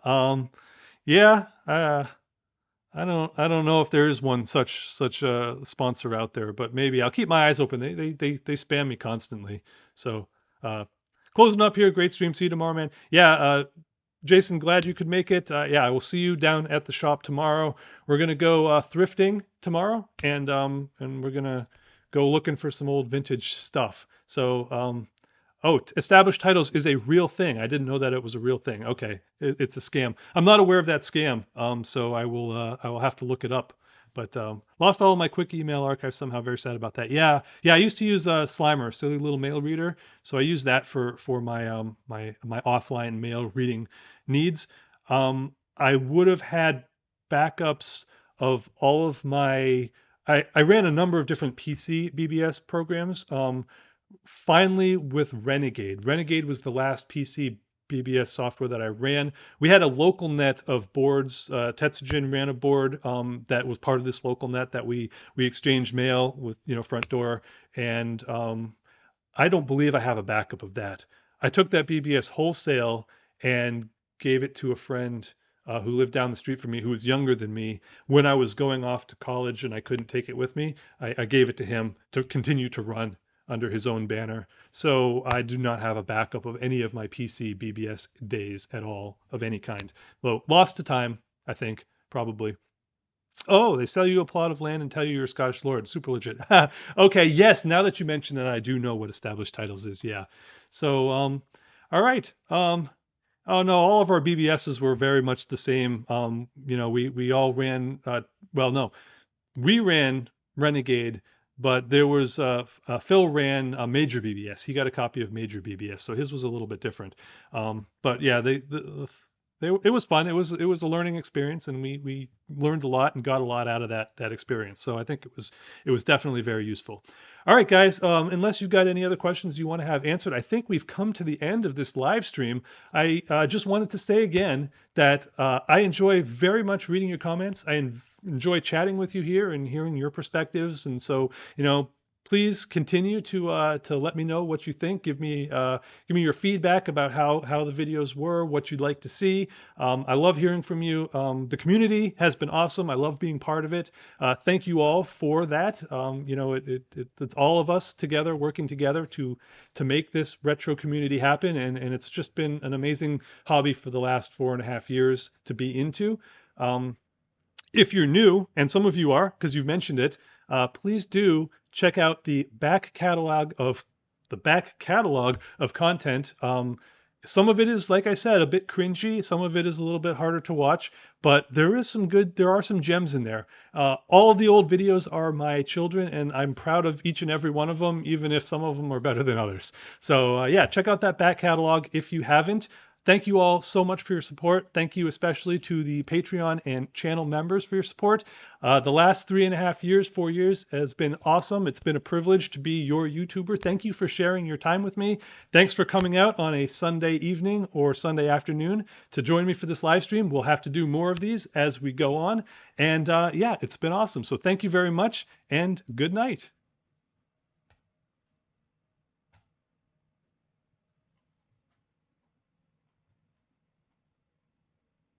I don't know if there is one such a sponsor out there, but maybe I'll keep my eyes open. They spam me constantly. So closing up here. Great stream. See you tomorrow, man. Yeah. Jason, glad you could make it. Yeah, I will see you down at the shop tomorrow. We're gonna go thrifting tomorrow, and we're gonna go looking for some old vintage stuff. So established titles is a real thing. I didn't know that it was a real thing. Okay, it's a scam. I'm not aware of that scam, so I will have to look it up. But lost all of my quick email archives somehow. Very sad about that. Yeah. I used to use Slimer, silly little mail reader. So I use that for my my offline mail reading needs. I would have had backups of all of my. I ran a number of different PC BBS programs. Finally, with Renegade. Renegade was the last PC BBS software that I ran. We had a local net of boards. Tetsujin ran a board that was part of this local net that we exchanged mail with, front door. And I don't believe I have a backup of that. I took that BBS wholesale and gave it to a friend who lived down the street from me, who was younger than me. When I was going off to college and I couldn't take it with me, I gave it to him to continue to run. under his own banner. So I do not have a backup of any of my PC BBS days at all of any kind. Though lost to time, I think, probably. Oh, they sell you a plot of land and tell you you're a Scottish lord. Super legit. Okay, yes, now that you mention that, I do know what established titles is. Yeah. So, all right. Oh no, all of our BBSs were very much the same. We all ran. Well, no, we ran Renegade, but there was Phil ran a Major BBS. He got a copy of Major BBS, so his was a little bit different. But yeah, it was fun. It was a learning experience, and we learned a lot and got a lot out of that experience. So I think it was definitely very useful. All right, guys. Unless you've got any other questions you want to have answered, I think we've come to the end of this live stream. I just wanted to say again that I enjoy very much reading your comments. I enjoy chatting with you here and hearing your perspectives. And so, please continue to let me know what you think. Give me your feedback about how the videos were, what you'd like to see. I love hearing from you. The community has been awesome. I love being part of it. Thank you all for that. It's all of us together working together to make this retro community happen, and it's just been an amazing hobby for the last 4.5 years to be into. If you're new, and some of you are because you've mentioned it, please do check out the back catalog of content. Some of it is, like I said, a bit cringy. Some of it is a little bit harder to watch, but there are some gems in there. All of the old videos are my children, and I'm proud of each and every one of them, even if some of them are better than others. So yeah, check out that back catalog if you haven't. Thank you all so much for your support. Thank you especially to the Patreon and channel members for your support. The last 4 years has been awesome. It's been a privilege to be your YouTuber. Thank you for sharing your time with me. Thanks for coming out on a Sunday evening or Sunday afternoon to join me for this live stream. We'll have to do more of these as we go on. And yeah, it's been awesome. So thank you very much and good night.